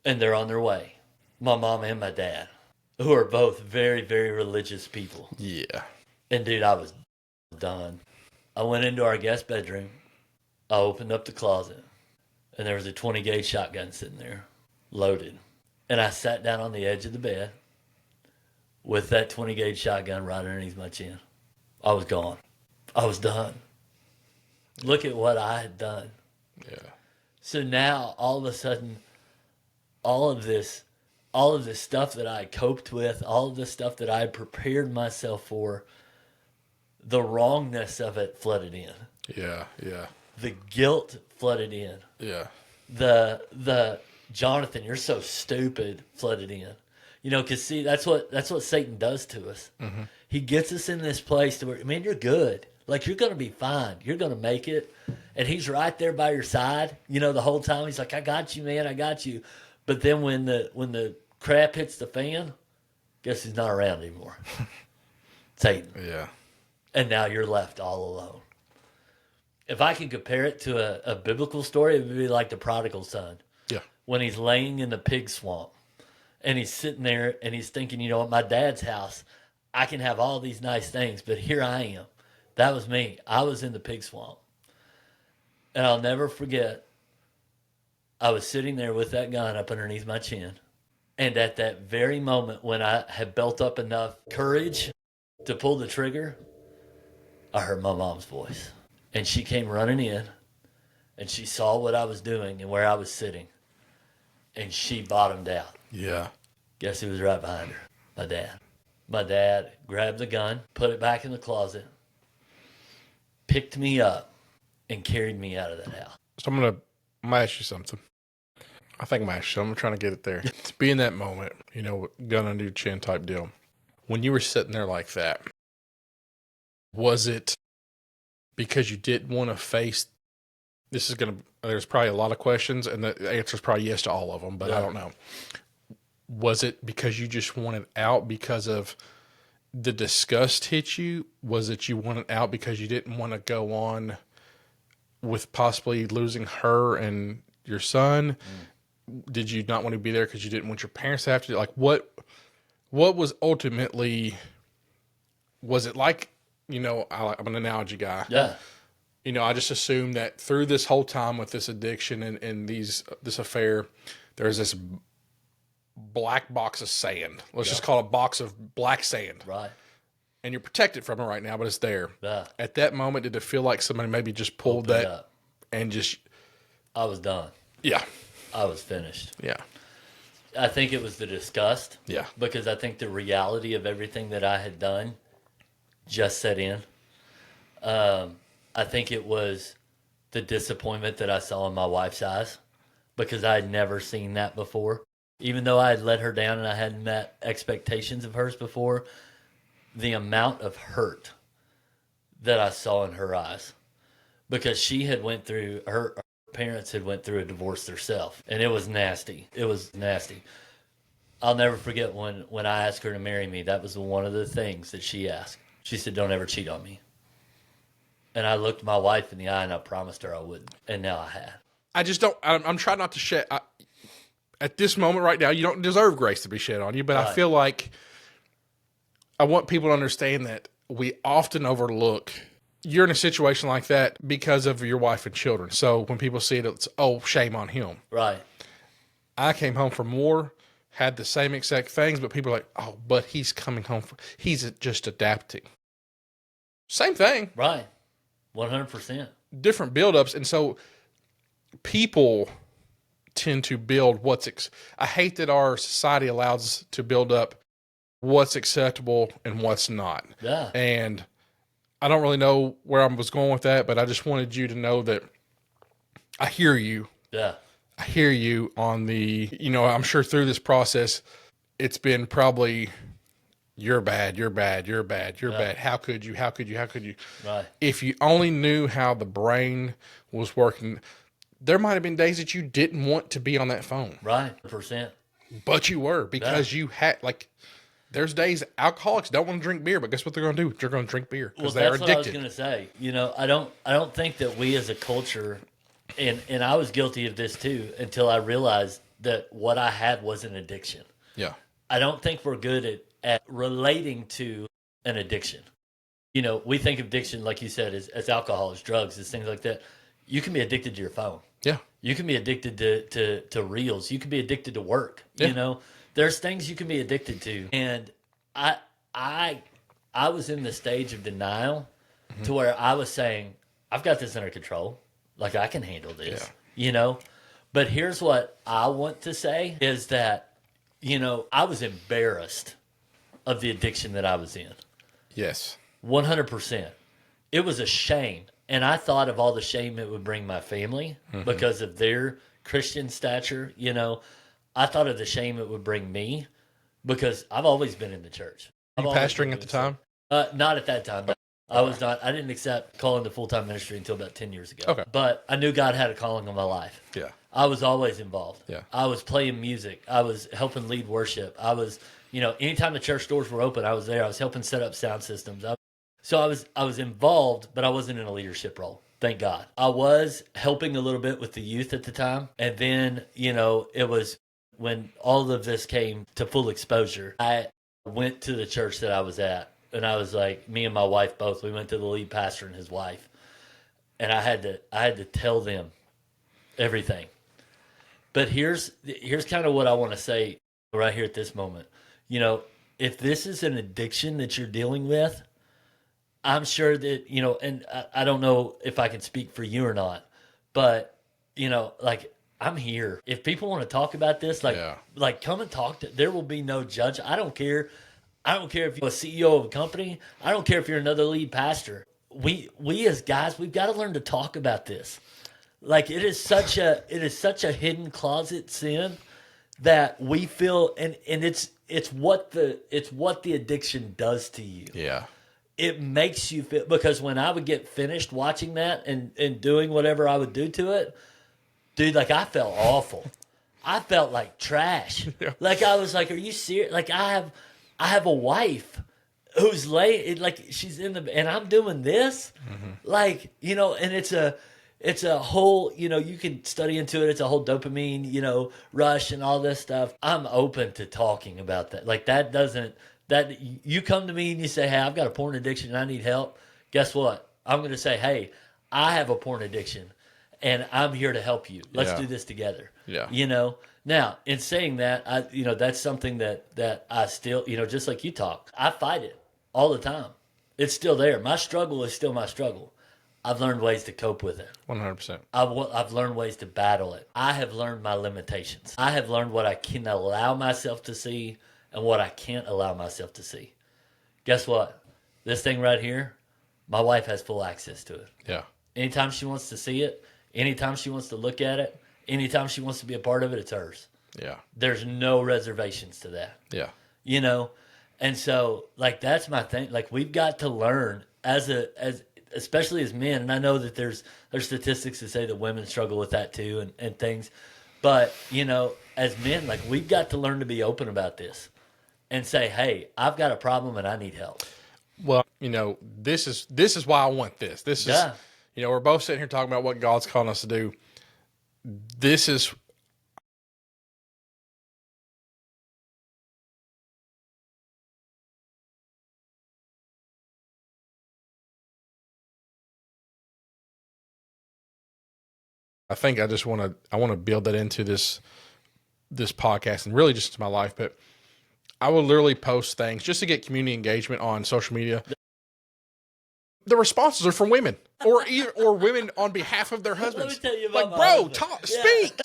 and they're on their way. My mom and my dad, who are both very, very religious people. Yeah. And, dude, I was done. I went into our guest bedroom. I opened up the closet, and there was a 20-gauge shotgun sitting there, loaded. And I sat down on the edge of the bed with that 20-gauge shotgun right underneath my chin. I was gone. I was done. Look at what I had done. Yeah. So now, all of a sudden, all of this stuff that I coped with, all of this stuff that I had prepared myself for, the wrongness of it flooded in. Yeah, yeah, The guilt flooded in. yeah. The Jonathan, you're so stupid flooded in. You know, because see, that's what Satan does to us. Mm-hmm. He gets us in this place to where, man, you're good. Like, you're going to be fine. You're going to make it. And he's right there by your side, you know, the whole time. He's like, I got you, man. I got you. But then when the crap hits the fan, guess he's not around anymore. Satan. Yeah. And now you're left all alone. If I could compare it to a biblical story, it would be like the prodigal son. Yeah. When he's laying in the pig swamp and he's sitting there and he's thinking, you know, at my dad's house, I can have all these nice things, but here I am. That was me. I was in the pig swamp. And I'll never forget, I was sitting there with that gun up underneath my chin. And at that very moment when I had built up enough courage to pull the trigger, I heard my mom's voice. And she came running in, and she saw what I was doing and where I was sitting. And she bottomed out. Yeah. Guess who was right behind her? My dad. My dad grabbed the gun, put it back in the closet, picked me up, and carried me out of that house. So I'm gonna ask you something. I think I'm ask you. I'm trying to get it there. To be in that moment, you know, gun under your chin type deal. When you were sitting there like that, was it because you didn't want to face? There's probably a lot of questions, and the answer is probably yes to all of them, but I don't know. Was it because you just wanted out because of the disgust hit you? Was it you wanted out because you didn't want to go on with possibly losing her and your son? Did you not want to be there because you didn't want your parents to have to? Like, what was ultimately, was it like, you know, I'm an analogy guy. Yeah. You know, I just assume that through this whole time with this addiction and this affair, there's this black box of sand. Let's just call it a box of black sand. Right. And you're protected from it right now, but it's there. Yeah. At that moment, did it feel like somebody maybe just pulled Opened that up. and just... I was done. Yeah. I was finished. Yeah. I think it was the disgust. Yeah. Because I think the reality of everything that I had done just set in. I think it was the disappointment that I saw in my wife's eyes because I had never seen that before. Even though I had let her down and I hadn't met expectations of hers before, the amount of hurt that I saw in her eyes, because she had went through, her parents had went through a divorce themselves, and it was nasty. It was nasty. I'll never forget when I asked her to marry me, that was one of the things that she asked. She said, don't ever cheat on me. And I looked my wife in the eye and I promised her I wouldn't. And now I have. I just don't, I'm trying not to shed, at this moment right now, you don't deserve grace to be shed on you, but Right. I feel like I want people to understand that we often overlook, you're in a situation like that because of your wife and children. So when people see it, it's, oh, shame on him. Right. I came home from war, had the same exact things, but people are like, oh, but he's coming home, he's just adapting. Same thing. Right. 100%. Different buildups. And so people tend to build I hate that our society allows us to build up what's acceptable and what's not. Yeah. And I don't really know where I was going with that, but I just wanted you to know that I hear you. Yeah. I hear you on the, you know, I'm sure through this process, it's been probably, you're bad, you're bad, you're bad, you're bad. How could you? How could you? How could you? Right. If you only knew how the brain was working, there might have been days that you didn't want to be on that phone. Right. %. But you were, because you had, like, there's days alcoholics don't want to drink beer, but guess what they're going to do? They're going to drink beer because they're that's addicted. what I was going to say. You know, I don't think that we as a culture, and I was guilty of this too until I realized that what I had was an addiction. Yeah. I don't think we're good at relating to an addiction. You know, we think of addiction, like you said, as alcohol, as drugs, as things like that. You can be addicted to your phone. Yeah. You can be addicted to reels. You can be addicted to work. Yeah. You know, there's things you can be addicted to. And I was in the stage of denial to where I was saying, I've got this under control. Like, I can handle this, you know? But here's what I want to say is that, I was embarrassed of the addiction that I was in. Yes. 100%. It was a shame. And I thought of all the shame it would bring my family because of their Christian stature. I thought of the shame it would bring me because I've always been in the church. You pastoring at the time? Not at that time. No. I was not. I didn't accept calling to full-time ministry until about 10 years ago. Okay. But I knew God had a calling on my life. Yeah. I was always involved. Yeah. I was playing music. I was helping lead worship. I was, anytime the church doors were open, I was there. I was helping set up sound systems. So I was involved, but I wasn't in a leadership role. Thank God. I was helping a little bit with the youth at the time. And then, it was when all of this came to full exposure, I went to the church that I was at. And I was like, me and my wife both, we went to the lead pastor and his wife. And I had to tell them everything. But here's kind of what I want to say right here at this moment. If this is an addiction that you're dealing with, I'm sure that, and I don't know if I can speak for you or not, but, I'm here. If people want to talk about this, come and talk there will be no judge. I don't care. I don't care if you're a CEO of a company. I don't care if you're another lead pastor. We as guys, we've got to learn to talk about this. It is such a hidden closet sin that we feel, and it's what the addiction does to you. Yeah. It makes you feel, because when I would get finished watching that and doing whatever I would do to it, dude, I felt awful. I felt like trash. Yeah. I was like, are you serious? I have a wife who's she's in and I'm doing this, and it's a whole, you can study into it. It's a whole dopamine, rush and all this stuff. I'm open to talking about that. That you come to me and you say, hey, I've got a porn addiction and I need help. Guess what? I'm going to say, hey, I have a porn addiction and I'm here to help you. Let's do this together. Yeah. Now, in saying that, that's something that I still, just like you talk, I fight it all the time. It's still there. My struggle is still my struggle. I've learned ways to cope with it. 100%. I've learned ways to battle it. I have learned my limitations. I have learned what I can allow myself to see and what I can't allow myself to see. Guess what? This thing right here, my wife has full access to it. Yeah. Anytime she wants to see it, anytime she wants to look at it, anytime she wants to be a part of it, it's hers. Yeah. There's no reservations to that. Yeah. And so that's my thing. We've got to learn especially as men, and I know that there's statistics that say that women struggle with that too and things. But, as men, we've got to learn to be open about this and say, hey, I've got a problem and I need help. Well, this is why I want this. This is, we're both sitting here talking about what God's calling us to do. This is I think I want to build that into this podcast and really just to my life. But I will literally post things just to get community engagement on social media. The responses are from women or women on behalf of their husbands. Let me tell you about bro, speak,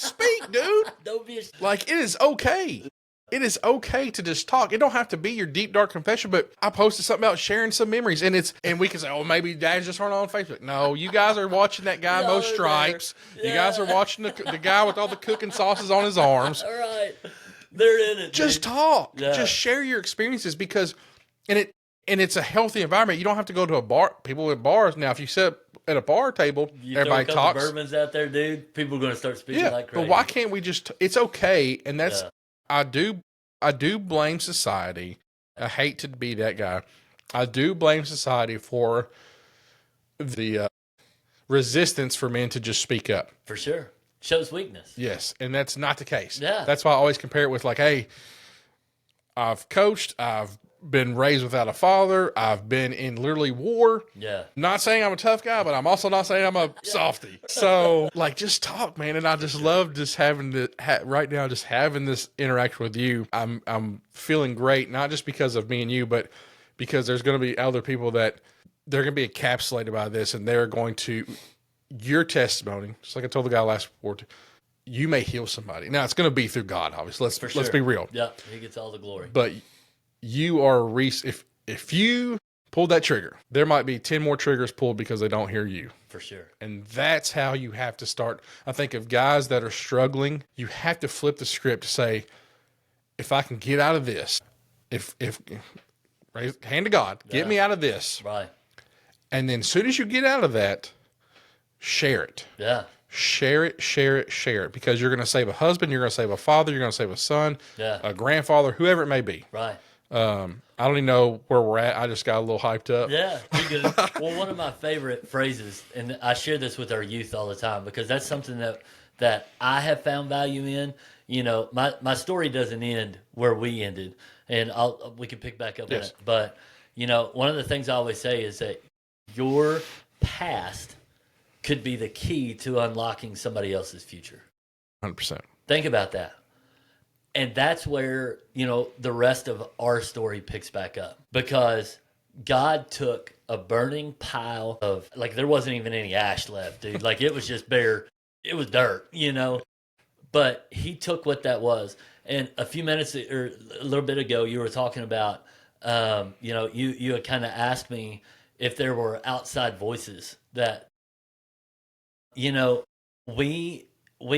dude. Don't be it is okay. It is okay to just talk. It don't have to be your deep, dark confession, but I posted something about sharing some memories, and we can say, oh, maybe Dad's just aren't on Facebook. No, you guys are watching that guy mow stripes. Yeah. You guys are watching the guy with all the cooking sauces on his arms. All right. They're in it. Just talk. Yeah. Just share your experiences because, and it's a healthy environment. You don't have to go to a bar. People at bars now, if you sit at a bar table, everybody throw a talks. Bourbons out there, dude. People are going to start speaking like crazy. But why can't we just? It's okay, and that's. Yeah. I do blame society. I hate to be that guy. I do blame society for the resistance for men to just speak up. For sure. Shows weakness. Yes, and that's not the case. Yeah. That's why I always compare it with hey, I've coached, I've been raised without a father, I've been in literally war. Yeah. Not saying I'm a tough guy, but I'm also not saying I'm a softie. So, just talk, man, and I just love just having right now, just having this interaction with you. I'm feeling great, not just because of me and you, but because there's going to be other people that they're going to be encapsulated by this, and they're going to, your testimony, just like I told the guy last report, you may heal somebody. Now it's going to be through God, obviously. Let's be real. Yeah, he gets all the glory. But you are if you pull that trigger, there might be 10 more triggers pulled because they don't hear you. For sure. And that's how you have to start. I think of guys that are struggling, you have to flip the script to say, if I can get out of this, if raise hand to God, get me out of this. Right. And then as soon as you get out of that, share it. Yeah. Share it. Because you're going to save a husband, you're going to save a father, you're going to save a son, a grandfather, whoever it may be. Right. I don't even know where we're at. I just got a little hyped up. Yeah, you're good. Well, one of my favorite phrases, and I share this with our youth all the time because that's something that I have found value in. You know, my story doesn't end where we ended, and we can pick back up in it. But, you know, one of the things I always say is that your past could be the key to unlocking somebody else's future. 100%. Think about that. And that's where, you know, the rest of our story picks back up. Because God took a burning pile of, like, there wasn't even any ash left, dude. Like, it was just bare, it was dirt, you know. But he took what that was. And a few minutes or a little bit ago, you were talking about, you know, you had kind of asked me if there were outside voices that, you know, we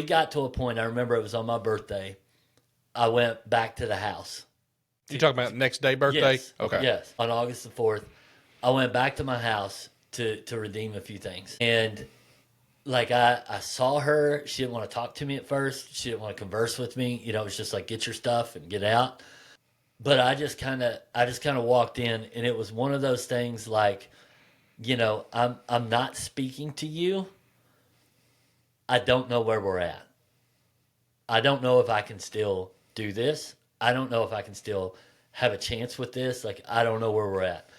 got to a point, I remember it was on my birthday, I went back to the house. You talking about next day birthday? Yes. Okay. Yes. On August the 4th, I went back to my house to redeem a few things. And like I saw her, she didn't want to talk to me at first. She didn't want to converse with me. You know, it was just like, get your stuff and get out. But I just kind of walked in, and it was one of those things like, you know, I'm not speaking to you. I don't know where we're at. I don't know if I can still do this. I don't know if I can still have a chance with this. Like, I don't know where we're at.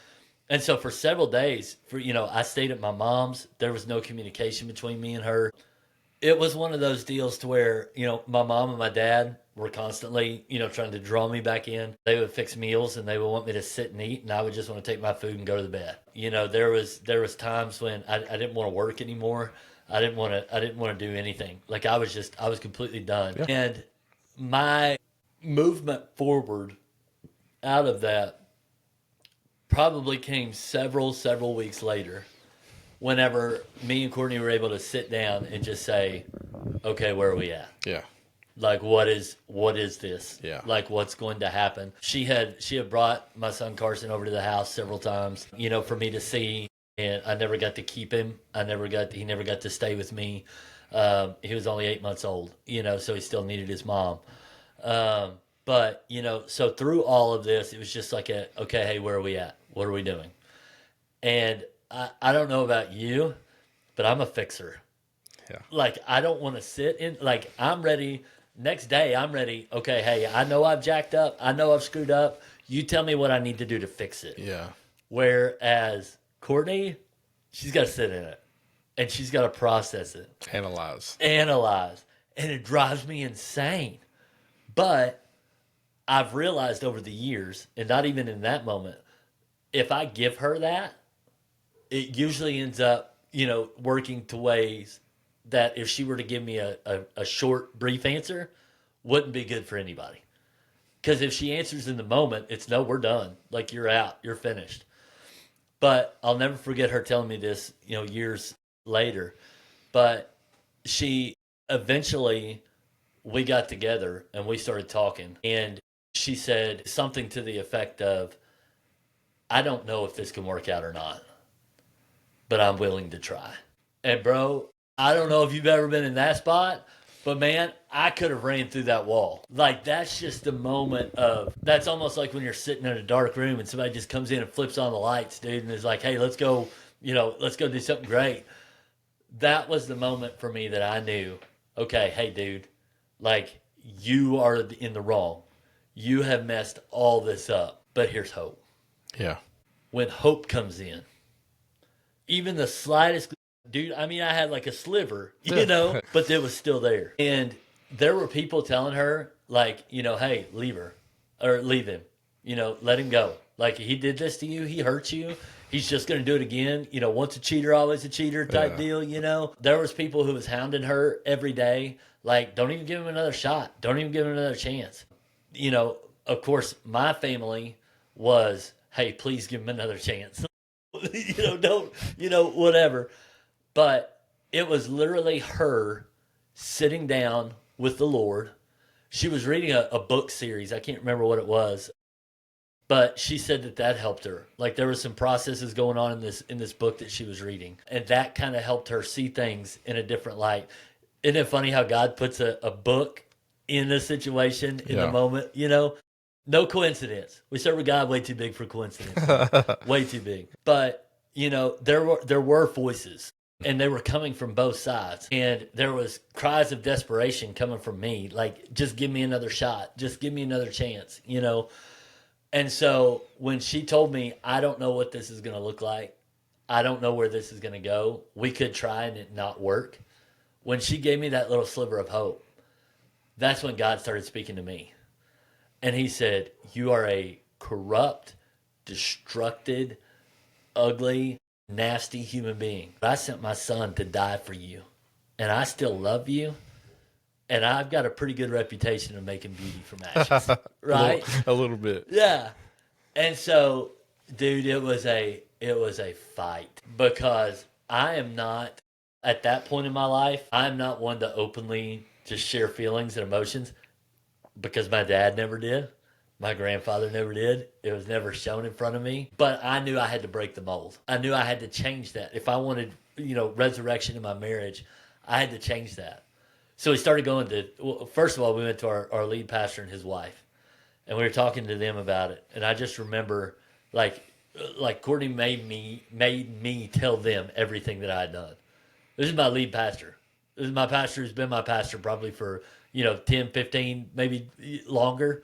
And so for several days, I stayed at my mom's. There was no communication between me and her. It was one of those deals to where, you know, my mom and my dad were constantly, you know, trying to draw me back in. They would fix meals and they would want me to sit and eat, and I would just want to take my food and go to the bed. You know, there was times when I didn't want to work anymore. I didn't want to do anything. Like, I was completely done. Yeah. And my movement forward out of that probably came several weeks later, whenever me and Courtney were able to sit down and just say, okay, where are we at? Yeah. Like, what is this? Yeah. Like, what's going to happen? She had brought my son Carson over to the house several times, you know, for me to see. And I never got to keep him. He never got to stay with me. He was only 8 months old, you know, so he still needed his mom. But, you know, so through all of this, it was just like okay, hey, where are we at? What are we doing? And I don't know about you, but I'm a fixer. Yeah. Like, I don't want to sit in, like, I'm ready. Next day, I'm ready. Okay, hey, I know I've jacked up. I know I've screwed up. You tell me what I need to do to fix it. Yeah. Whereas Courtney, she's got to sit in it, and she's got to process it. Analyze. And it drives me insane. But I've realized over the years, and not even in that moment, if I give her that, it usually ends up, you know, working to ways that if she were to give me a short, brief answer, wouldn't be good for anybody. Because if she answers in the moment, it's no, we're done. Like, you're out. You're finished. But I'll never forget her telling me this, you know, years later. But she eventually, we got together and we started talking. And she said something to the effect of, I don't know if this can work out or not, but I'm willing to try. And bro, I don't know if you've ever been in that spot, but man, I could have ran through that wall. Like, that's just a moment of, that's almost like when you're sitting in a dark room and somebody just comes in and flips on the lights, dude, and is like, hey, let's go do something great. That was the moment for me that I knew, okay, hey, dude, like, you are in the wrong. You have messed all this up, but here's hope. Yeah. When hope comes in, even the slightest, dude, I mean, I had like a sliver, you know, but it was still there. And there were people telling her, like, you know, hey, leave her or leave him. let him go. Like, he did this to you, he hurt you. He's just going to do it again. Once a cheater, always a cheater type deal, There was people who was hounding her every day. Like, don't even give him another shot. Don't even give him another chance. Of course, my family was, hey, please give him another chance. Don't, whatever. But it was literally her sitting down with the Lord. She was reading a book series. I can't remember what it was. But she said that helped her. Like, there were some processes going on in this book that she was reading. And that kind of helped her see things in a different light. Isn't it funny how God puts a book in a situation in the moment? No coincidence. We serve a God way too big for coincidence. Way too big. But, there were voices. And they were coming from both sides. And there was cries of desperation coming from me. Like, just give me another shot. Just give me another chance, And so when she told me, I don't know what this is going to look like. I don't know where this is going to go. We could try and it not work. When she gave me that little sliver of hope, that's when God started speaking to me. And he said, you are a corrupt, destructed, ugly, nasty human being. I sent my son to die for you. And I still love you. And I've got a pretty good reputation of making beauty from ashes, right? A little bit. Yeah. And so, dude, it was a fight, because I am not, at that point in my life, I'm not one to openly just share feelings and emotions, because my dad never did. My grandfather never did. It was never shown in front of me. But I knew I had to break the mold. I knew I had to change that. If I wanted, resurrection in my marriage, I had to change that. So we started going to, first of all, we went to our lead pastor and his wife, and we were talking to them about it. And I just remember, like Courtney made me tell them everything that I had done. This is my lead pastor. This is my pastor who's been my pastor probably for, 10, 15, maybe longer.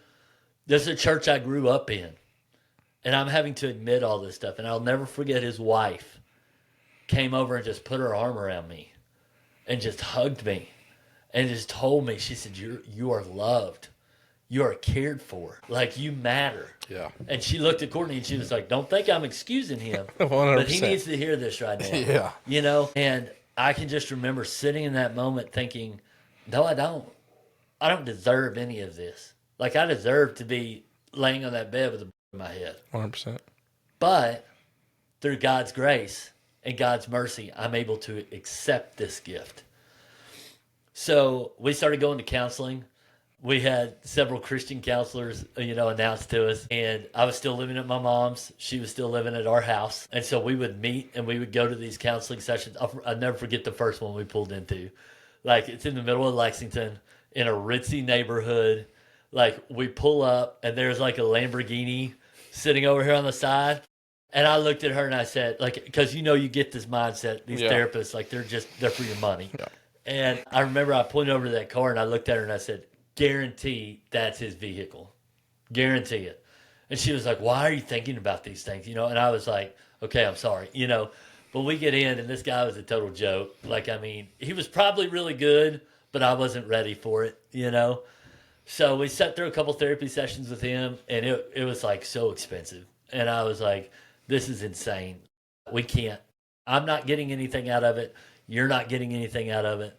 This is a church I grew up in. And I'm having to admit all this stuff. And I'll never forget his wife came over and just put her arm around me and just hugged me. And just told me, she said, you are loved. You are cared for. Like, you matter. Yeah. And she looked at Courtney and she was like, don't think I'm excusing him. 100%. But he needs to hear this right now. Yeah. And I can just remember sitting in that moment thinking, no, I don't. I don't deserve any of this. Like, I deserve to be laying on that bed with a in my head. 100%. But through God's grace and God's mercy, I'm able to accept this gift. So we started going to counseling. We had several Christian counselors, announced to us. And I was still living at my mom's. She was still living at our house. And so we would meet and we would go to these counseling sessions. I'll never forget the first one we pulled into. Like, it's in the middle of Lexington in a ritzy neighborhood. Like, we pull up and there's like a Lamborghini sitting over here on the side. And I looked at her and I said, like, because you get this mindset, these therapists, like, they're for your money. Yeah. And I remember I pointed over to that car and I looked at her and I said, guarantee that's his vehicle. Guarantee it. And she was like, why are you thinking about these things? And I was like, okay, I'm sorry, But we get in and this guy was a total joke. Like, I mean, he was probably really good, but I wasn't ready for it, So we sat through a couple therapy sessions with him and it was like so expensive. And I was like, this is insane. We can't. I'm not getting anything out of it. You're not getting anything out of it.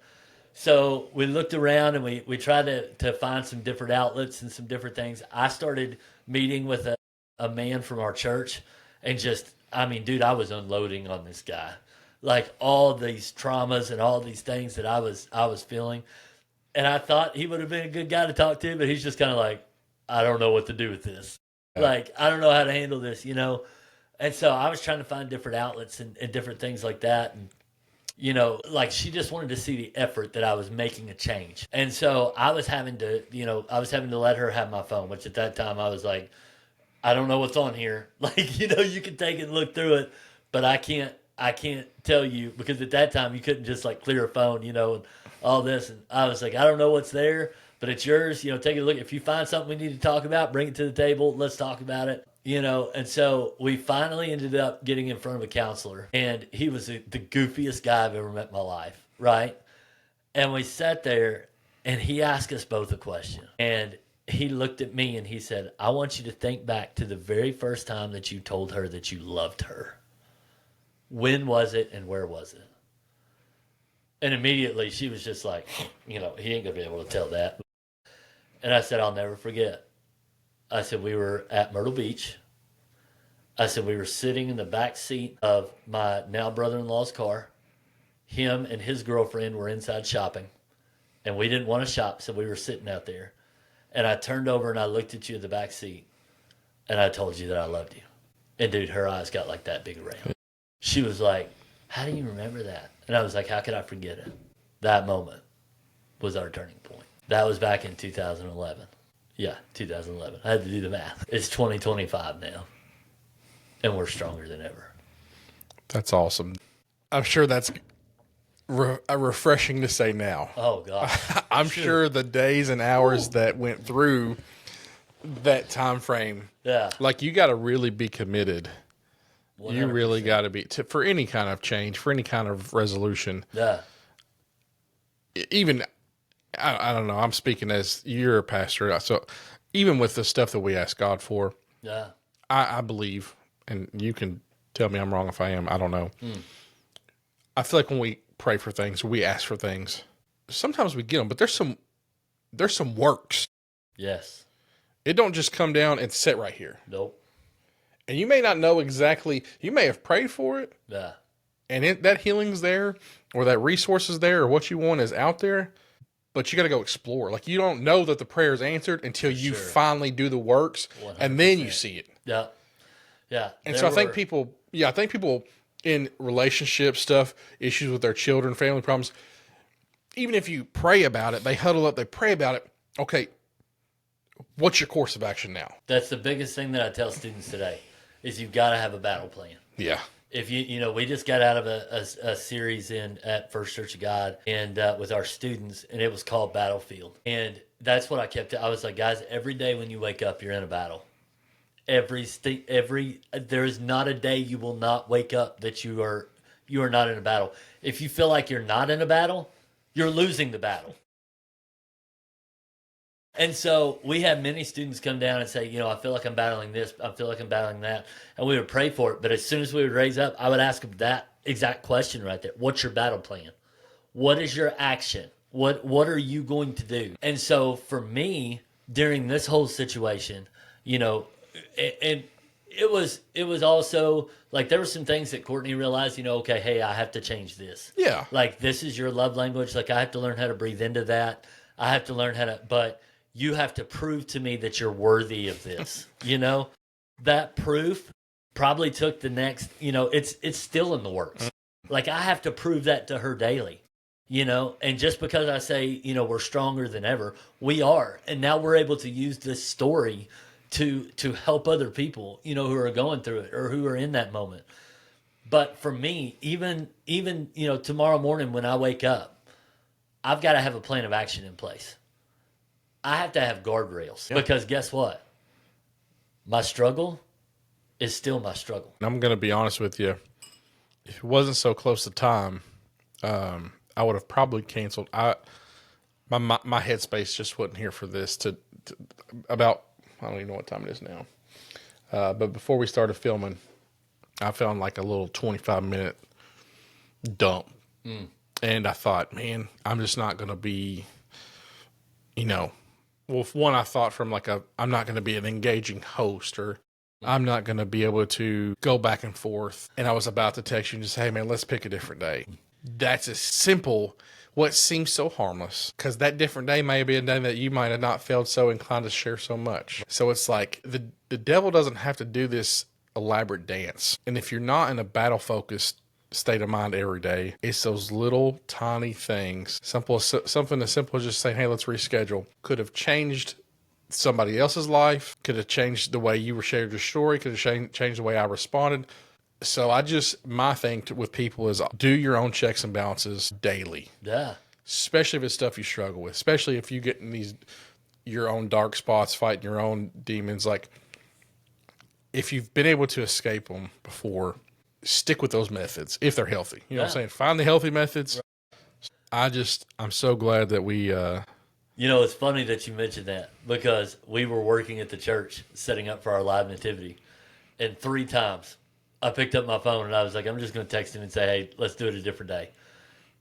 So we looked around and we tried to find some different outlets and some different things. I started meeting with a man from our church and dude, I was unloading on this guy. Like, all these traumas and all these things that I was feeling. And I thought he would have been a good guy to talk to, but he's just kind of like, I don't know what to do with this. Like, I don't know how to handle this, And so I was trying to find different outlets and different things like that. And, like, she just wanted to see the effort that I was making a change. And so I was having to let her have my phone, which at that time I was like, I don't know what's on here. Like, you can take it and look through it, but I can't tell you, because at that time you couldn't just like clear a phone, and all this. And I was like, I don't know what's there, but it's yours. Take a look. If you find something we need to talk about, bring it to the table. Let's talk about it. And so we finally ended up getting in front of a counselor, and he was the goofiest guy I've ever met in my life, right? And we sat there, and he asked us both a question. And he looked at me and he said, I want you to think back to the very first time that you told her that you loved her. When was it and where was it? And immediately she was just like, he ain't going to be able to tell that. And I said, I'll never forget. I said, we were at Myrtle Beach. I said, we were sitting in the back seat of my now brother-in-law's car. Him and his girlfriend were inside shopping. And we didn't want to shop, so we were sitting out there. And I turned over and I looked at you in the back seat. And I told you that I loved you. And dude, her eyes got like that big around. She was like, how do you remember that? And I was like, how could I forget it? That moment was our turning point. That was back in 2011. Yeah, 2011. I had to do the math. It's 2025 now. And we're stronger than ever. That's awesome. I'm sure that's refreshing to say now. Oh, God. I'm sure the days and hours that went through that time frame, like you got to really be committed. 100%. You really got to be, for any kind of change, for any kind of resolution. Yeah. Even, I don't know, I'm speaking as you're a pastor. So even with the stuff that we ask God for, I believe, and you can tell me I'm wrong if I am, I don't know. I feel like when we pray for things, we ask for things, sometimes we get them, but there's some works. Yes. It don't just come down and sit right here. Nope. And you may not know exactly, you may have prayed for it. Yeah. And that healing's there, or that resource is there, or what you want is out there, but you got to go explore. Like, you don't know that the prayer is answered until you finally do the works, 100%. And then you see it. Yeah. Yeah. And so I think people in relationship stuff, issues with their children, family problems, even if you pray about it, they huddle up, they pray about it. Okay, what's your course of action now? That's the biggest thing that I tell students today is you've got to have a battle plan. Yeah. If we just got out of a series at First Church of God and with our students, and it was called Battlefield. And that's what I was like, guys, every day when you wake up, you're in a battle. There is not a day you will not wake up that you are not in a battle. If you feel like you're not in a battle, you're losing the battle. And so we have many students come down and say, I feel like I'm battling this, I feel like I'm battling that, and we would pray for it. But as soon as we would raise up, I would ask them that exact question right there. What's your battle plan? What is your action? What are you going to do? And so for me, during this whole situation, and it was also like there were some things that Courtney realized, okay, hey, I have to change this. Yeah. Like, this is your love language. Like, I have to learn how to breathe into that. I have to learn but you have to prove to me that you're worthy of this. That proof probably took the next, it's still in the works. Like, I have to prove that to her daily, and just because I say, we're stronger than ever, we are. And now we're able to use this story to help other people, who are going through it or who are in that moment. But for me, even tomorrow morning when I wake up, I've got to have a plan of action in place. I have to have guardrails because guess what? My struggle is still my struggle. I'm going to be honest with you. If it wasn't so close to time, I would have probably canceled. My headspace just wasn't here for this about, I don't even know what time it is now. But before we started filming, I found like a little 25-minute dump. And I thought, man, I'm just not going to be, well, one, I thought from I'm not going to be an engaging host, or I'm not going to be able to go back and forth. And I was about to text you and just say, hey, man, let's pick a different day. That's as simple, what seems so harmless, because that different day may be a day that you might have not felt so inclined to share so much. So it's like the devil doesn't have to do this elaborate dance. And if you're not in a battle-focused state of mind every day, it's those little tiny things, something as simple as just saying, hey, let's reschedule, could have changed somebody else's life, could have changed the way you shared your story, could have changed the way I responded. So my thing with people is do your own checks and balances daily. Yeah. Especially if it's stuff you struggle with, especially if you get in your own dark spots, fighting your own demons. Like, if you've been able to escape them before, stick with those methods if they're healthy. You know what I'm saying? Find the healthy methods. Right. I'm so glad that we You know, it's funny that you mentioned that because we were working at the church setting up for our live nativity. And 3 times I picked up my phone and I was like, I'm just going to text him and say, hey, let's do it a different day.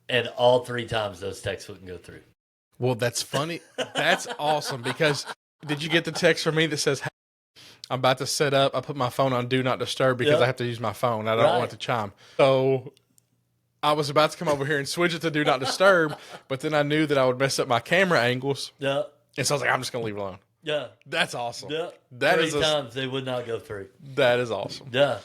And all 3 times those texts wouldn't go through. Well, that's funny. That's awesome because did you get the text from me that says, hey, I'm about to set up. I put my phone on Do Not Disturb because I have to use my phone. I don't want it to chime. So I was about to come over here and switch it to Do Not Disturb, but then I knew that I would mess up my camera angles. Yeah. And so I was like, I'm just going to leave it alone. Yeah. That's awesome. Yeah. That 3 is times they would not go through. That is awesome. Yeah.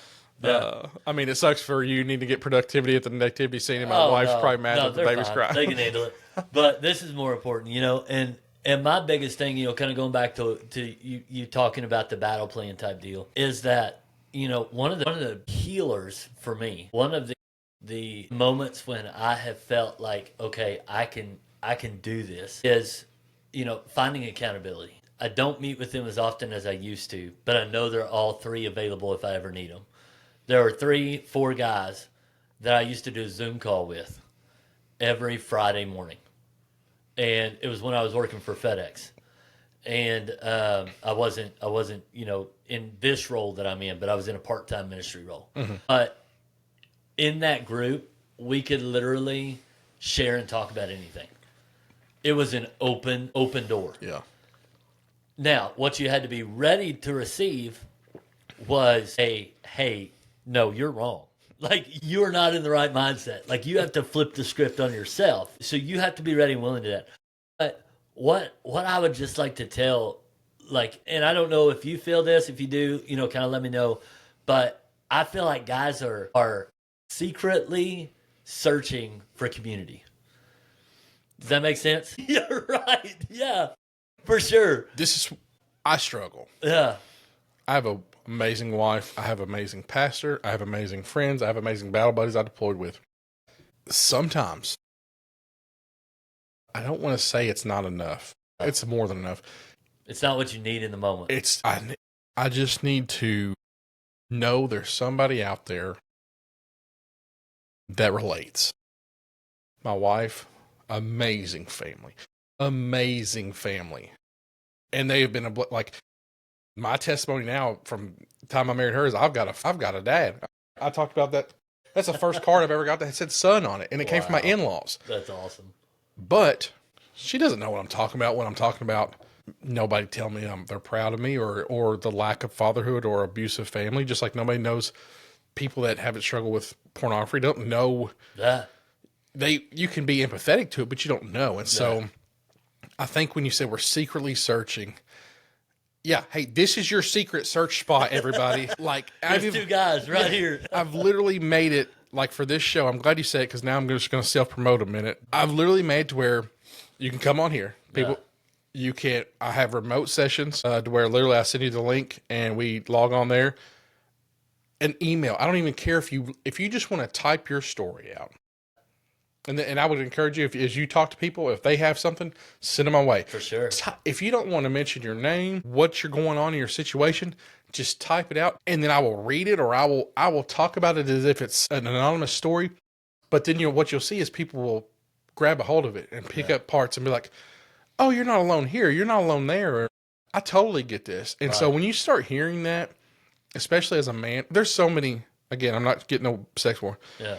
Yeah. I mean, it sucks for you. Need to get productivity at the nativity scene, and my wife's probably mad that the baby's crying. They can handle it. But this is more important, you know. And my biggest thing, you know, kind of going back to you talking about the battle plan type deal, is that, you know, one of the healers for me, one of the moments when I have felt like, okay, I can do this, is, you know, finding accountability. I don't meet with them as often as I used to, but I know they're all 3 available if I ever need them. There are 3, 4 guys that I used to do a Zoom call with every Friday morning. And it was when I was working for FedEx. And I wasn't, you know, in this role that I'm in, but I was in a part-time ministry role. Mm-hmm. But in that group, we could literally share and talk about anything. It was an open door. Yeah. Now, what you had to be ready to receive was a, hey, no, you're wrong. Like, you're not in the right mindset. Like, you have to flip the script on yourself. So you have to be ready and willing to do that. But what I would just like to tell, like, and I don't know if you feel this, if you do, you know, kind of let me know. But I feel like guys are secretly searching for community. Does that make sense? Yeah, right. Yeah, for sure. I struggle. Yeah. I have an amazing wife. I have an amazing pastor. I have amazing friends. I have amazing battle buddies I deployed with. Sometimes, I don't want to say it's not enough. It's more than enough. It's not what you need in the moment. I just need to know there's somebody out there that relates. My wife, amazing family. And they have been like, my testimony now from the time I married her is I've got a dad. I talked about that. That's the first card I've ever got that said son on it. And it came from my in-laws. That's awesome. But she doesn't know what I'm talking about when I'm talking about nobody tell me they're proud of me or the lack of fatherhood or abusive family. Just like nobody knows people that haven't struggled with pornography don't know that. You can be empathetic to it, but you don't know. And so I think when you say we're secretly searching, yeah, hey, this is your secret search spot, everybody. Like, there's 2 guys right here. I've literally made it, like, for this show. I'm glad you said it because now I'm just going to self-promote a minute. I've literally made it to where you can come on here. People, you can't. I have remote sessions to where literally I send you the link and we log on there. An email. I don't even care if you just want to type your story out. And I would encourage you, as you talk to people, if they have something, send them my way. For sure. If you don't want to mention your name, what you're going on in your situation, just type it out, and then I will read it, or I will talk about it as if it's an anonymous story. But then what you'll see is people will grab a hold of it and pick up parts and be like, "Oh, you're not alone here. You're not alone there." Or, I totally get this. And so when you start hearing that, especially as a man, there's so many. Again, I'm not getting no sex war. Yeah.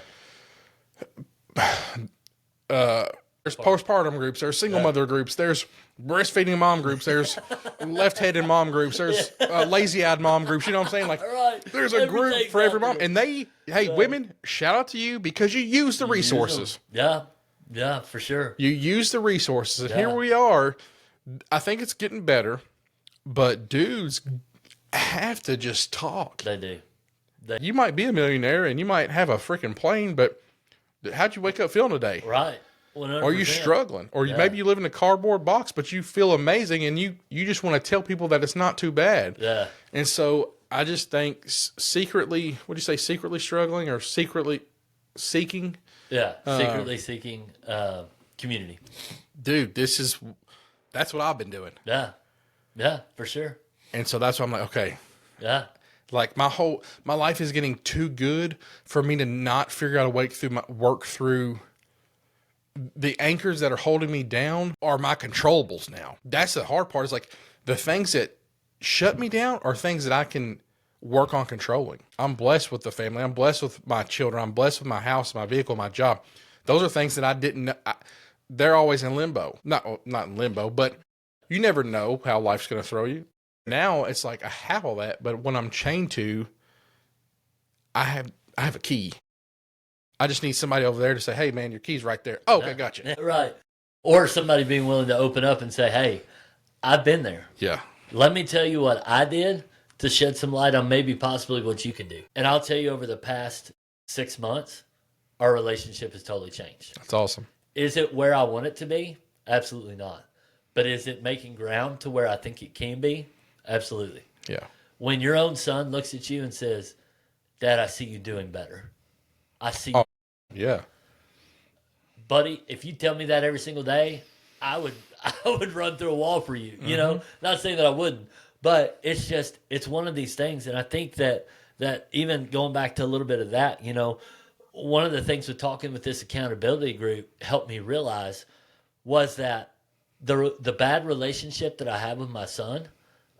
There's postpartum groups, there's single mother groups, there's breastfeeding mom groups, there's left-handed mom groups, there's lazy-eyed mom groups. You know what I'm saying? Like, there's a group for every mom, and women, shout out to you because you use the resources. Yeah, for sure. You use the resources, and here we are. I think it's getting better, but dudes have to just talk. They do. You might be a millionaire and you might have a freaking plane, but how'd you wake up feeling today? Right. 100%. Or are you struggling? Or maybe you live in a cardboard box, but you feel amazing and you just want to tell people that it's not too bad. Yeah. And so I just think secretly, what do you say, secretly struggling or secretly seeking? Yeah, secretly seeking community. Dude, that's what I've been doing. Yeah, for sure. And so that's why I'm like, okay. Yeah. Like my life is getting too good for me to not figure out a way to work through the anchors that are holding me down are my controllables now. That's the hard part, is like the things that shut me down are things that I can work on controlling. I'm blessed with the family. I'm blessed with my children. I'm blessed with my house, my vehicle, my job. Those are things that I didn't know. They're always in limbo. Not in limbo, but you never know how life's going to throw you. Now it's like I have all that, but when I'm chained to, I have a key. I just need somebody over there to say, "Hey, man, your key's right there." Oh, okay, gotcha. Right. Or somebody being willing to open up and say, "Hey, I've been there. Yeah. Let me tell you what I did to shed some light on maybe possibly what you can do." And I'll tell you, over the past 6 months, our relationship has totally changed. That's awesome. Is it where I want it to be? Absolutely not. But is it making ground to where I think it can be? Absolutely. Yeah. When your own son looks at you and says, "Dad, I see you doing better. I see Oh, yeah. buddy, if you tell me that every single day, I would run through a wall for you." You know, not saying that I wouldn't, but it's one of these things. And I think that even going back to a little bit of that, you know, one of the things with talking with this accountability group helped me realize was that the bad relationship that I had with my son,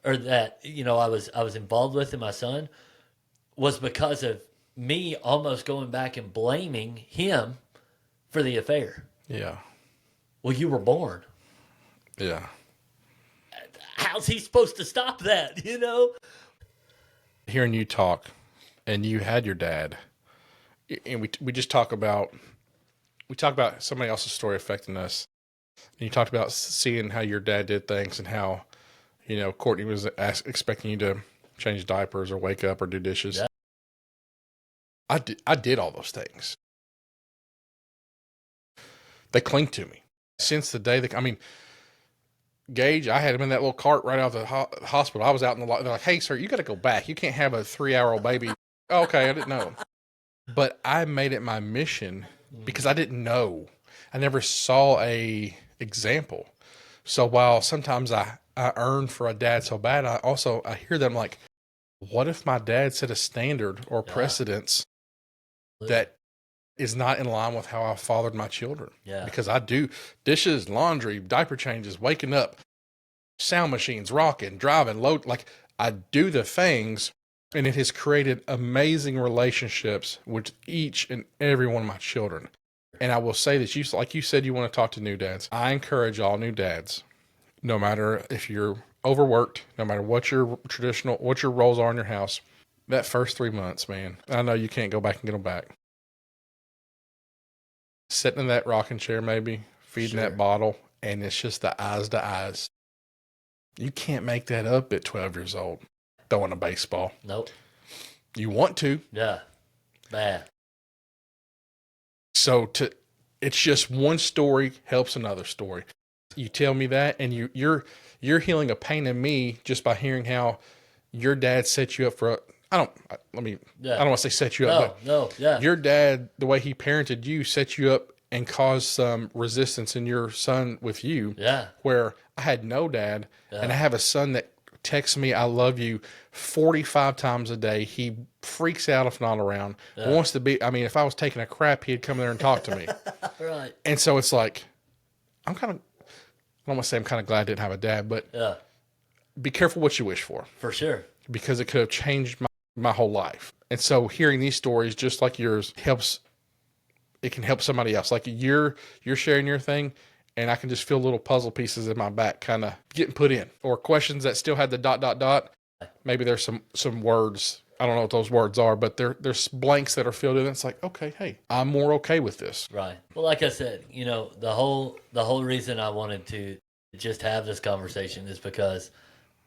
or that, you know, I was involved with in my son, was because of me almost going back and blaming him for the affair. Yeah. Well, you were born. Yeah. How's he supposed to stop that, you know? Hearing you talk, and you had your dad, and we just talk about somebody else's story affecting us. And you talked about seeing how your dad did things, and how, you know, Courtney was expecting you to change diapers or wake up or do dishes. Yeah. I did all those things. They cling to me since the day Gage, I had him in that little cart right out of the hospital. I was out in the lot. They're like, "Hey, sir, you got to go back. You can't have a 3-hour-old baby." Oh, okay, I didn't know. But I made it my mission because I didn't know. I never saw a example. So while sometimes I earn for a dad so bad, I hear them like, what if my dad set a standard or precedence that is not in line with how I fathered my children? Yeah. Because I do dishes, laundry, diaper changes, waking up, sound machines, rocking, driving, load. Like, I do the things, and it has created amazing relationships with each and every one of my children. And I will say that like you said, you want to talk to new dads. I encourage all new dads, no matter if you're overworked, no matter what your roles are in your house, that first 3 months, man, I know you can't go back and get them back. Sitting in that rocking chair, maybe feeding that bottle, and it's just the eyes to eyes. You can't make that up at 12 years old, throwing a baseball. Nope. You want to. Yeah. Bad. So it's just one story helps another story. You tell me that, and you're healing a pain in me just by hearing how your dad set you up for I don't want to say set you up, but your dad, the way he parented you, set you up and caused some resistance in your son with you. Yeah. Where I had no dad, and I have a son that texts me, "I love you," 45 times a day. He freaks out if not around. Wants to be. I mean, if I was taking a crap, he'd come there and talk to me. Right. And so it's like, I don't want to say I'm kind of glad I didn't have a dad, but be careful what you wish for. For sure. Because it could have changed my whole life. And so hearing these stories just like yours it can help somebody else. Like you're sharing your thing, and I can just feel little puzzle pieces in my back kind of getting put in, or questions that still had the ... Maybe there's some words, I don't know what those words are, but there's blanks that are filled in. It's like, okay, hey, I'm more okay with this. Right. Well, like I said, you know, the whole reason I wanted to just have this conversation is because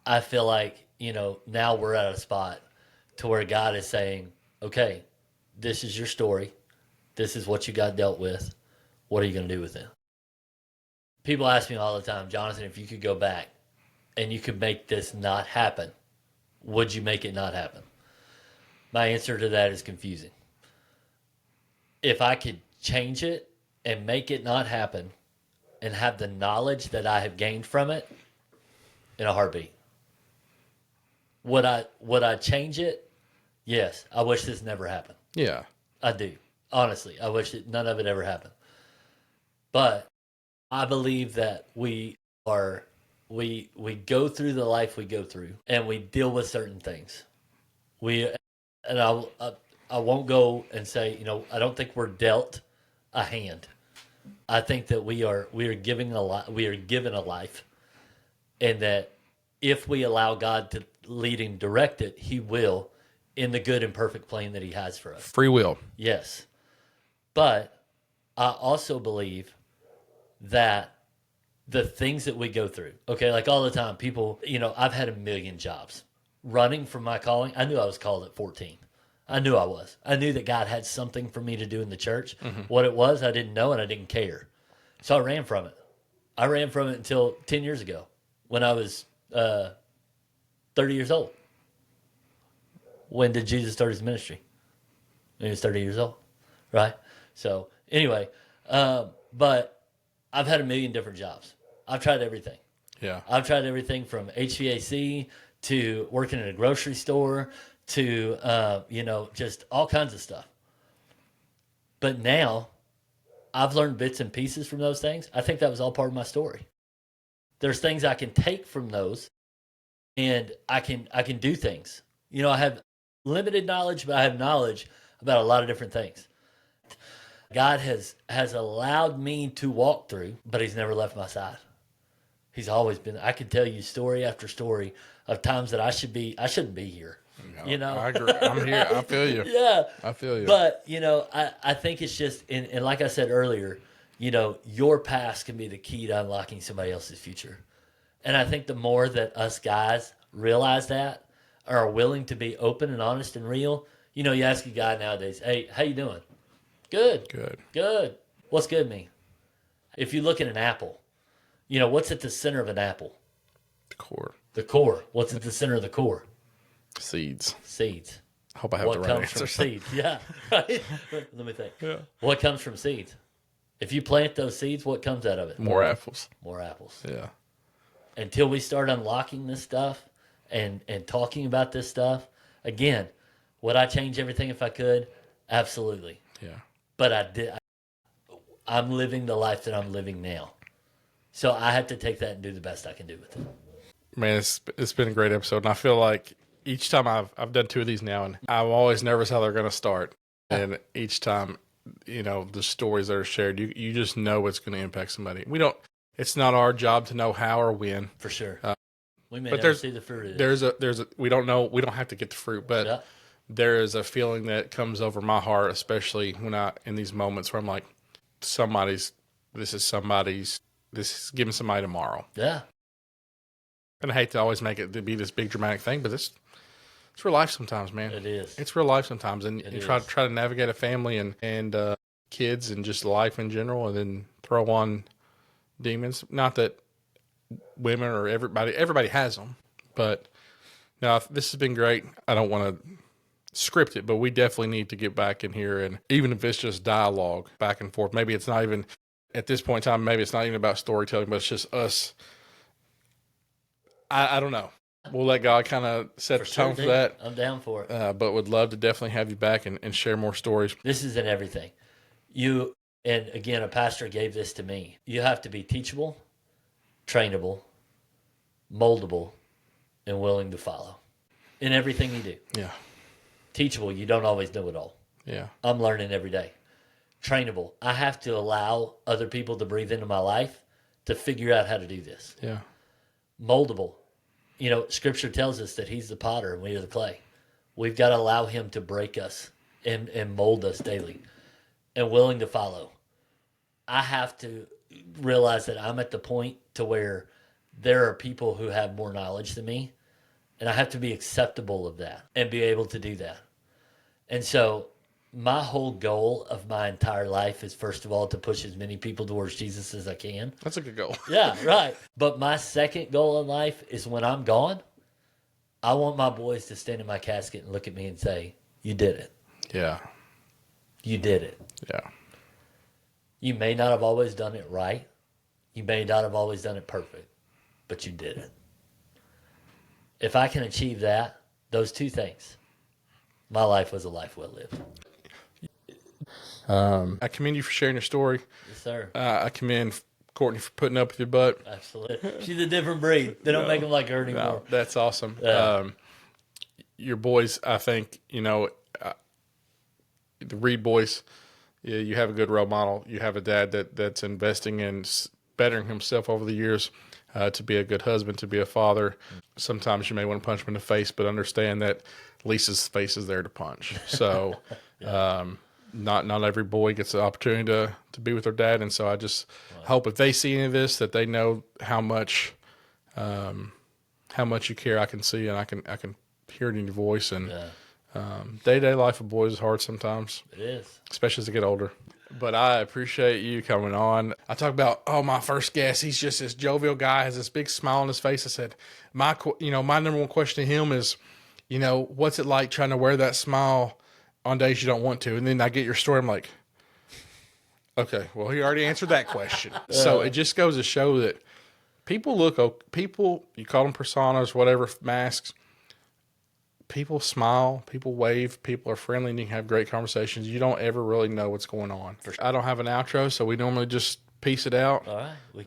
I feel like, you know, now we're at a spot to where God is saying, okay, this is your story. This is what you got dealt with. What are you going to do with it? People ask me all the time, "Jonathan, if you could go back and you could make this not happen, would you make it not happen?" My answer to that is confusing. If I could change it and make it not happen and have the knowledge that I have gained from it, in a heartbeat. Would I change it? Yes. I wish this never happened. Yeah. I do. Honestly, I wish none of it ever happened. But I believe that we go through the life we go through, and we deal with certain things. I won't go and say, I don't think we're dealt a hand. I think that we are given a life, and that if we allow God to lead and direct it, He will, in the good and perfect plan that He has for us. Free will. Yes. But I also believe that the things that we go through, okay, like all the time, people, I've had a million jobs. Running from my calling, I knew I was called at 14. I knew I was. I knew that God had something for me to do in the church. Mm-hmm. What it was, I didn't know, and I didn't care. So I ran from it. I ran from it until 10 years ago when I was 30 years old. When did Jesus start his ministry? When he was 30 years old, right? So anyway, but I've had a million different jobs. I've tried everything. Yeah. I've tried everything from HVAC to working in a grocery store to, just all kinds of stuff. But now I've learned bits and pieces from those things. I think that was all part of my story. There's things I can take from those, and I can do things. I have limited knowledge, but I have knowledge about a lot of different things. God has allowed me to walk through, but He's never left my side. He's always been. I could tell you story after story of times that I shouldn't be here. No, I agree. I'm here. I feel you. Yeah, I feel you. But I think it's just, and like I said earlier, your past can be the key to unlocking somebody else's future. And I think the more that us guys realize that, are willing to be open and honest and real, you ask a guy nowadays, hey, how you doing? Good. Good. What's good mean? If you look at an apple, what's at the center of an apple? The core. The core. What's at the center of the core? Seeds. I hope I have the right comes answer. from seeds? Yeah, right. Let me think. Yeah. What comes from seeds? If you plant those seeds, what comes out of it? More apples. More apples. Yeah. Until we start unlocking this stuff and talking about this stuff, again, would I change everything if I could? Absolutely. Yeah. But I'm living the life that I'm living now. So I have to take that and do the best I can do with it. Man, it's been a great episode, and I feel like each time I've done 2 of these now, and I'm always nervous how they're going to start. And each time, the stories that are shared, you just know it's going to impact somebody. It's not our job to know how or when. For sure. We may but never see the fruit of it. There's a we don't know, we don't have to get the fruit, but there is a feeling that comes over my heart, especially when in these moments where I'm like, this is giving somebody tomorrow. Yeah. And I hate to always make it to be this big dramatic thing, but it's real life sometimes, man. It is. It's real life sometimes, and you try to navigate a family and kids and just life in general, and then throw on demons. Not that women or everybody has them, but no, this has been great. I don't want to script it, but we definitely need to get back in here, and even if it's just dialogue back and forth, maybe it's not even at this point in time. Maybe it's not even about storytelling, but it's just us. I don't know. We'll let God kind of set the tone for that. I'm down for it. But would love to definitely have you back and share more stories. This isn't everything. And again, a pastor gave this to me. You have to be teachable, trainable, moldable, and willing to follow in everything you do. Yeah. Teachable, you don't always know it all. Yeah. I'm learning every day. Trainable, I have to allow other people to breathe into my life to figure out how to do this. Yeah. Moldable. Scripture tells us that He's the potter and we are the clay. We've got to allow Him to break us and mold us daily. And willing to follow. I have to realize that I'm at the point to where there are people who have more knowledge than me, and I have to be acceptable of that and be able to do that. And so my whole goal of my entire life is, first of all, to push as many people towards Jesus as I can. That's a good goal. Yeah, right. But my second goal in life is when I'm gone, I want my boys to stand in my casket and look at me and say, you did it. Yeah. You did it. Yeah. You may not have always done it right. You may not have always done it perfect, but you did it. If I can achieve that, those 2 things, my life was a life well lived. I commend you for sharing your story. Yes, sir. I commend Courtney for putting up with your butt. Absolutely. She's a different breed. They don't make them like her anymore. No, that's awesome. Yeah. Your boys, I think, the Reed boys, yeah, you have a good role model. You have a dad that's investing in bettering himself over the years to be a good husband, to be a father. Sometimes you may want to punch him in the face, but understand that Lisa's face is there to punch. So not every boy gets the opportunity to be with their dad. And so I just hope if they see any of this, that they know how much you care. I can see, and I can hear it in your voice. And day-to-day life of boys is hard sometimes. It is. Especially as they get older. But I appreciate you coming on. I talk about, my first guest, he's just this jovial guy, has this big smile on his face. I said, my number one question to him is, what's it like trying to wear that smile on days you don't want to? And then I get your story. I'm like, okay, well, he already answered that question. So it just goes to show that people, you call them personas, whatever, masks. People smile, people wave, people are friendly, and you can have great conversations. You don't ever really know what's going on. I don't have an outro, so we normally just piece it out. All right.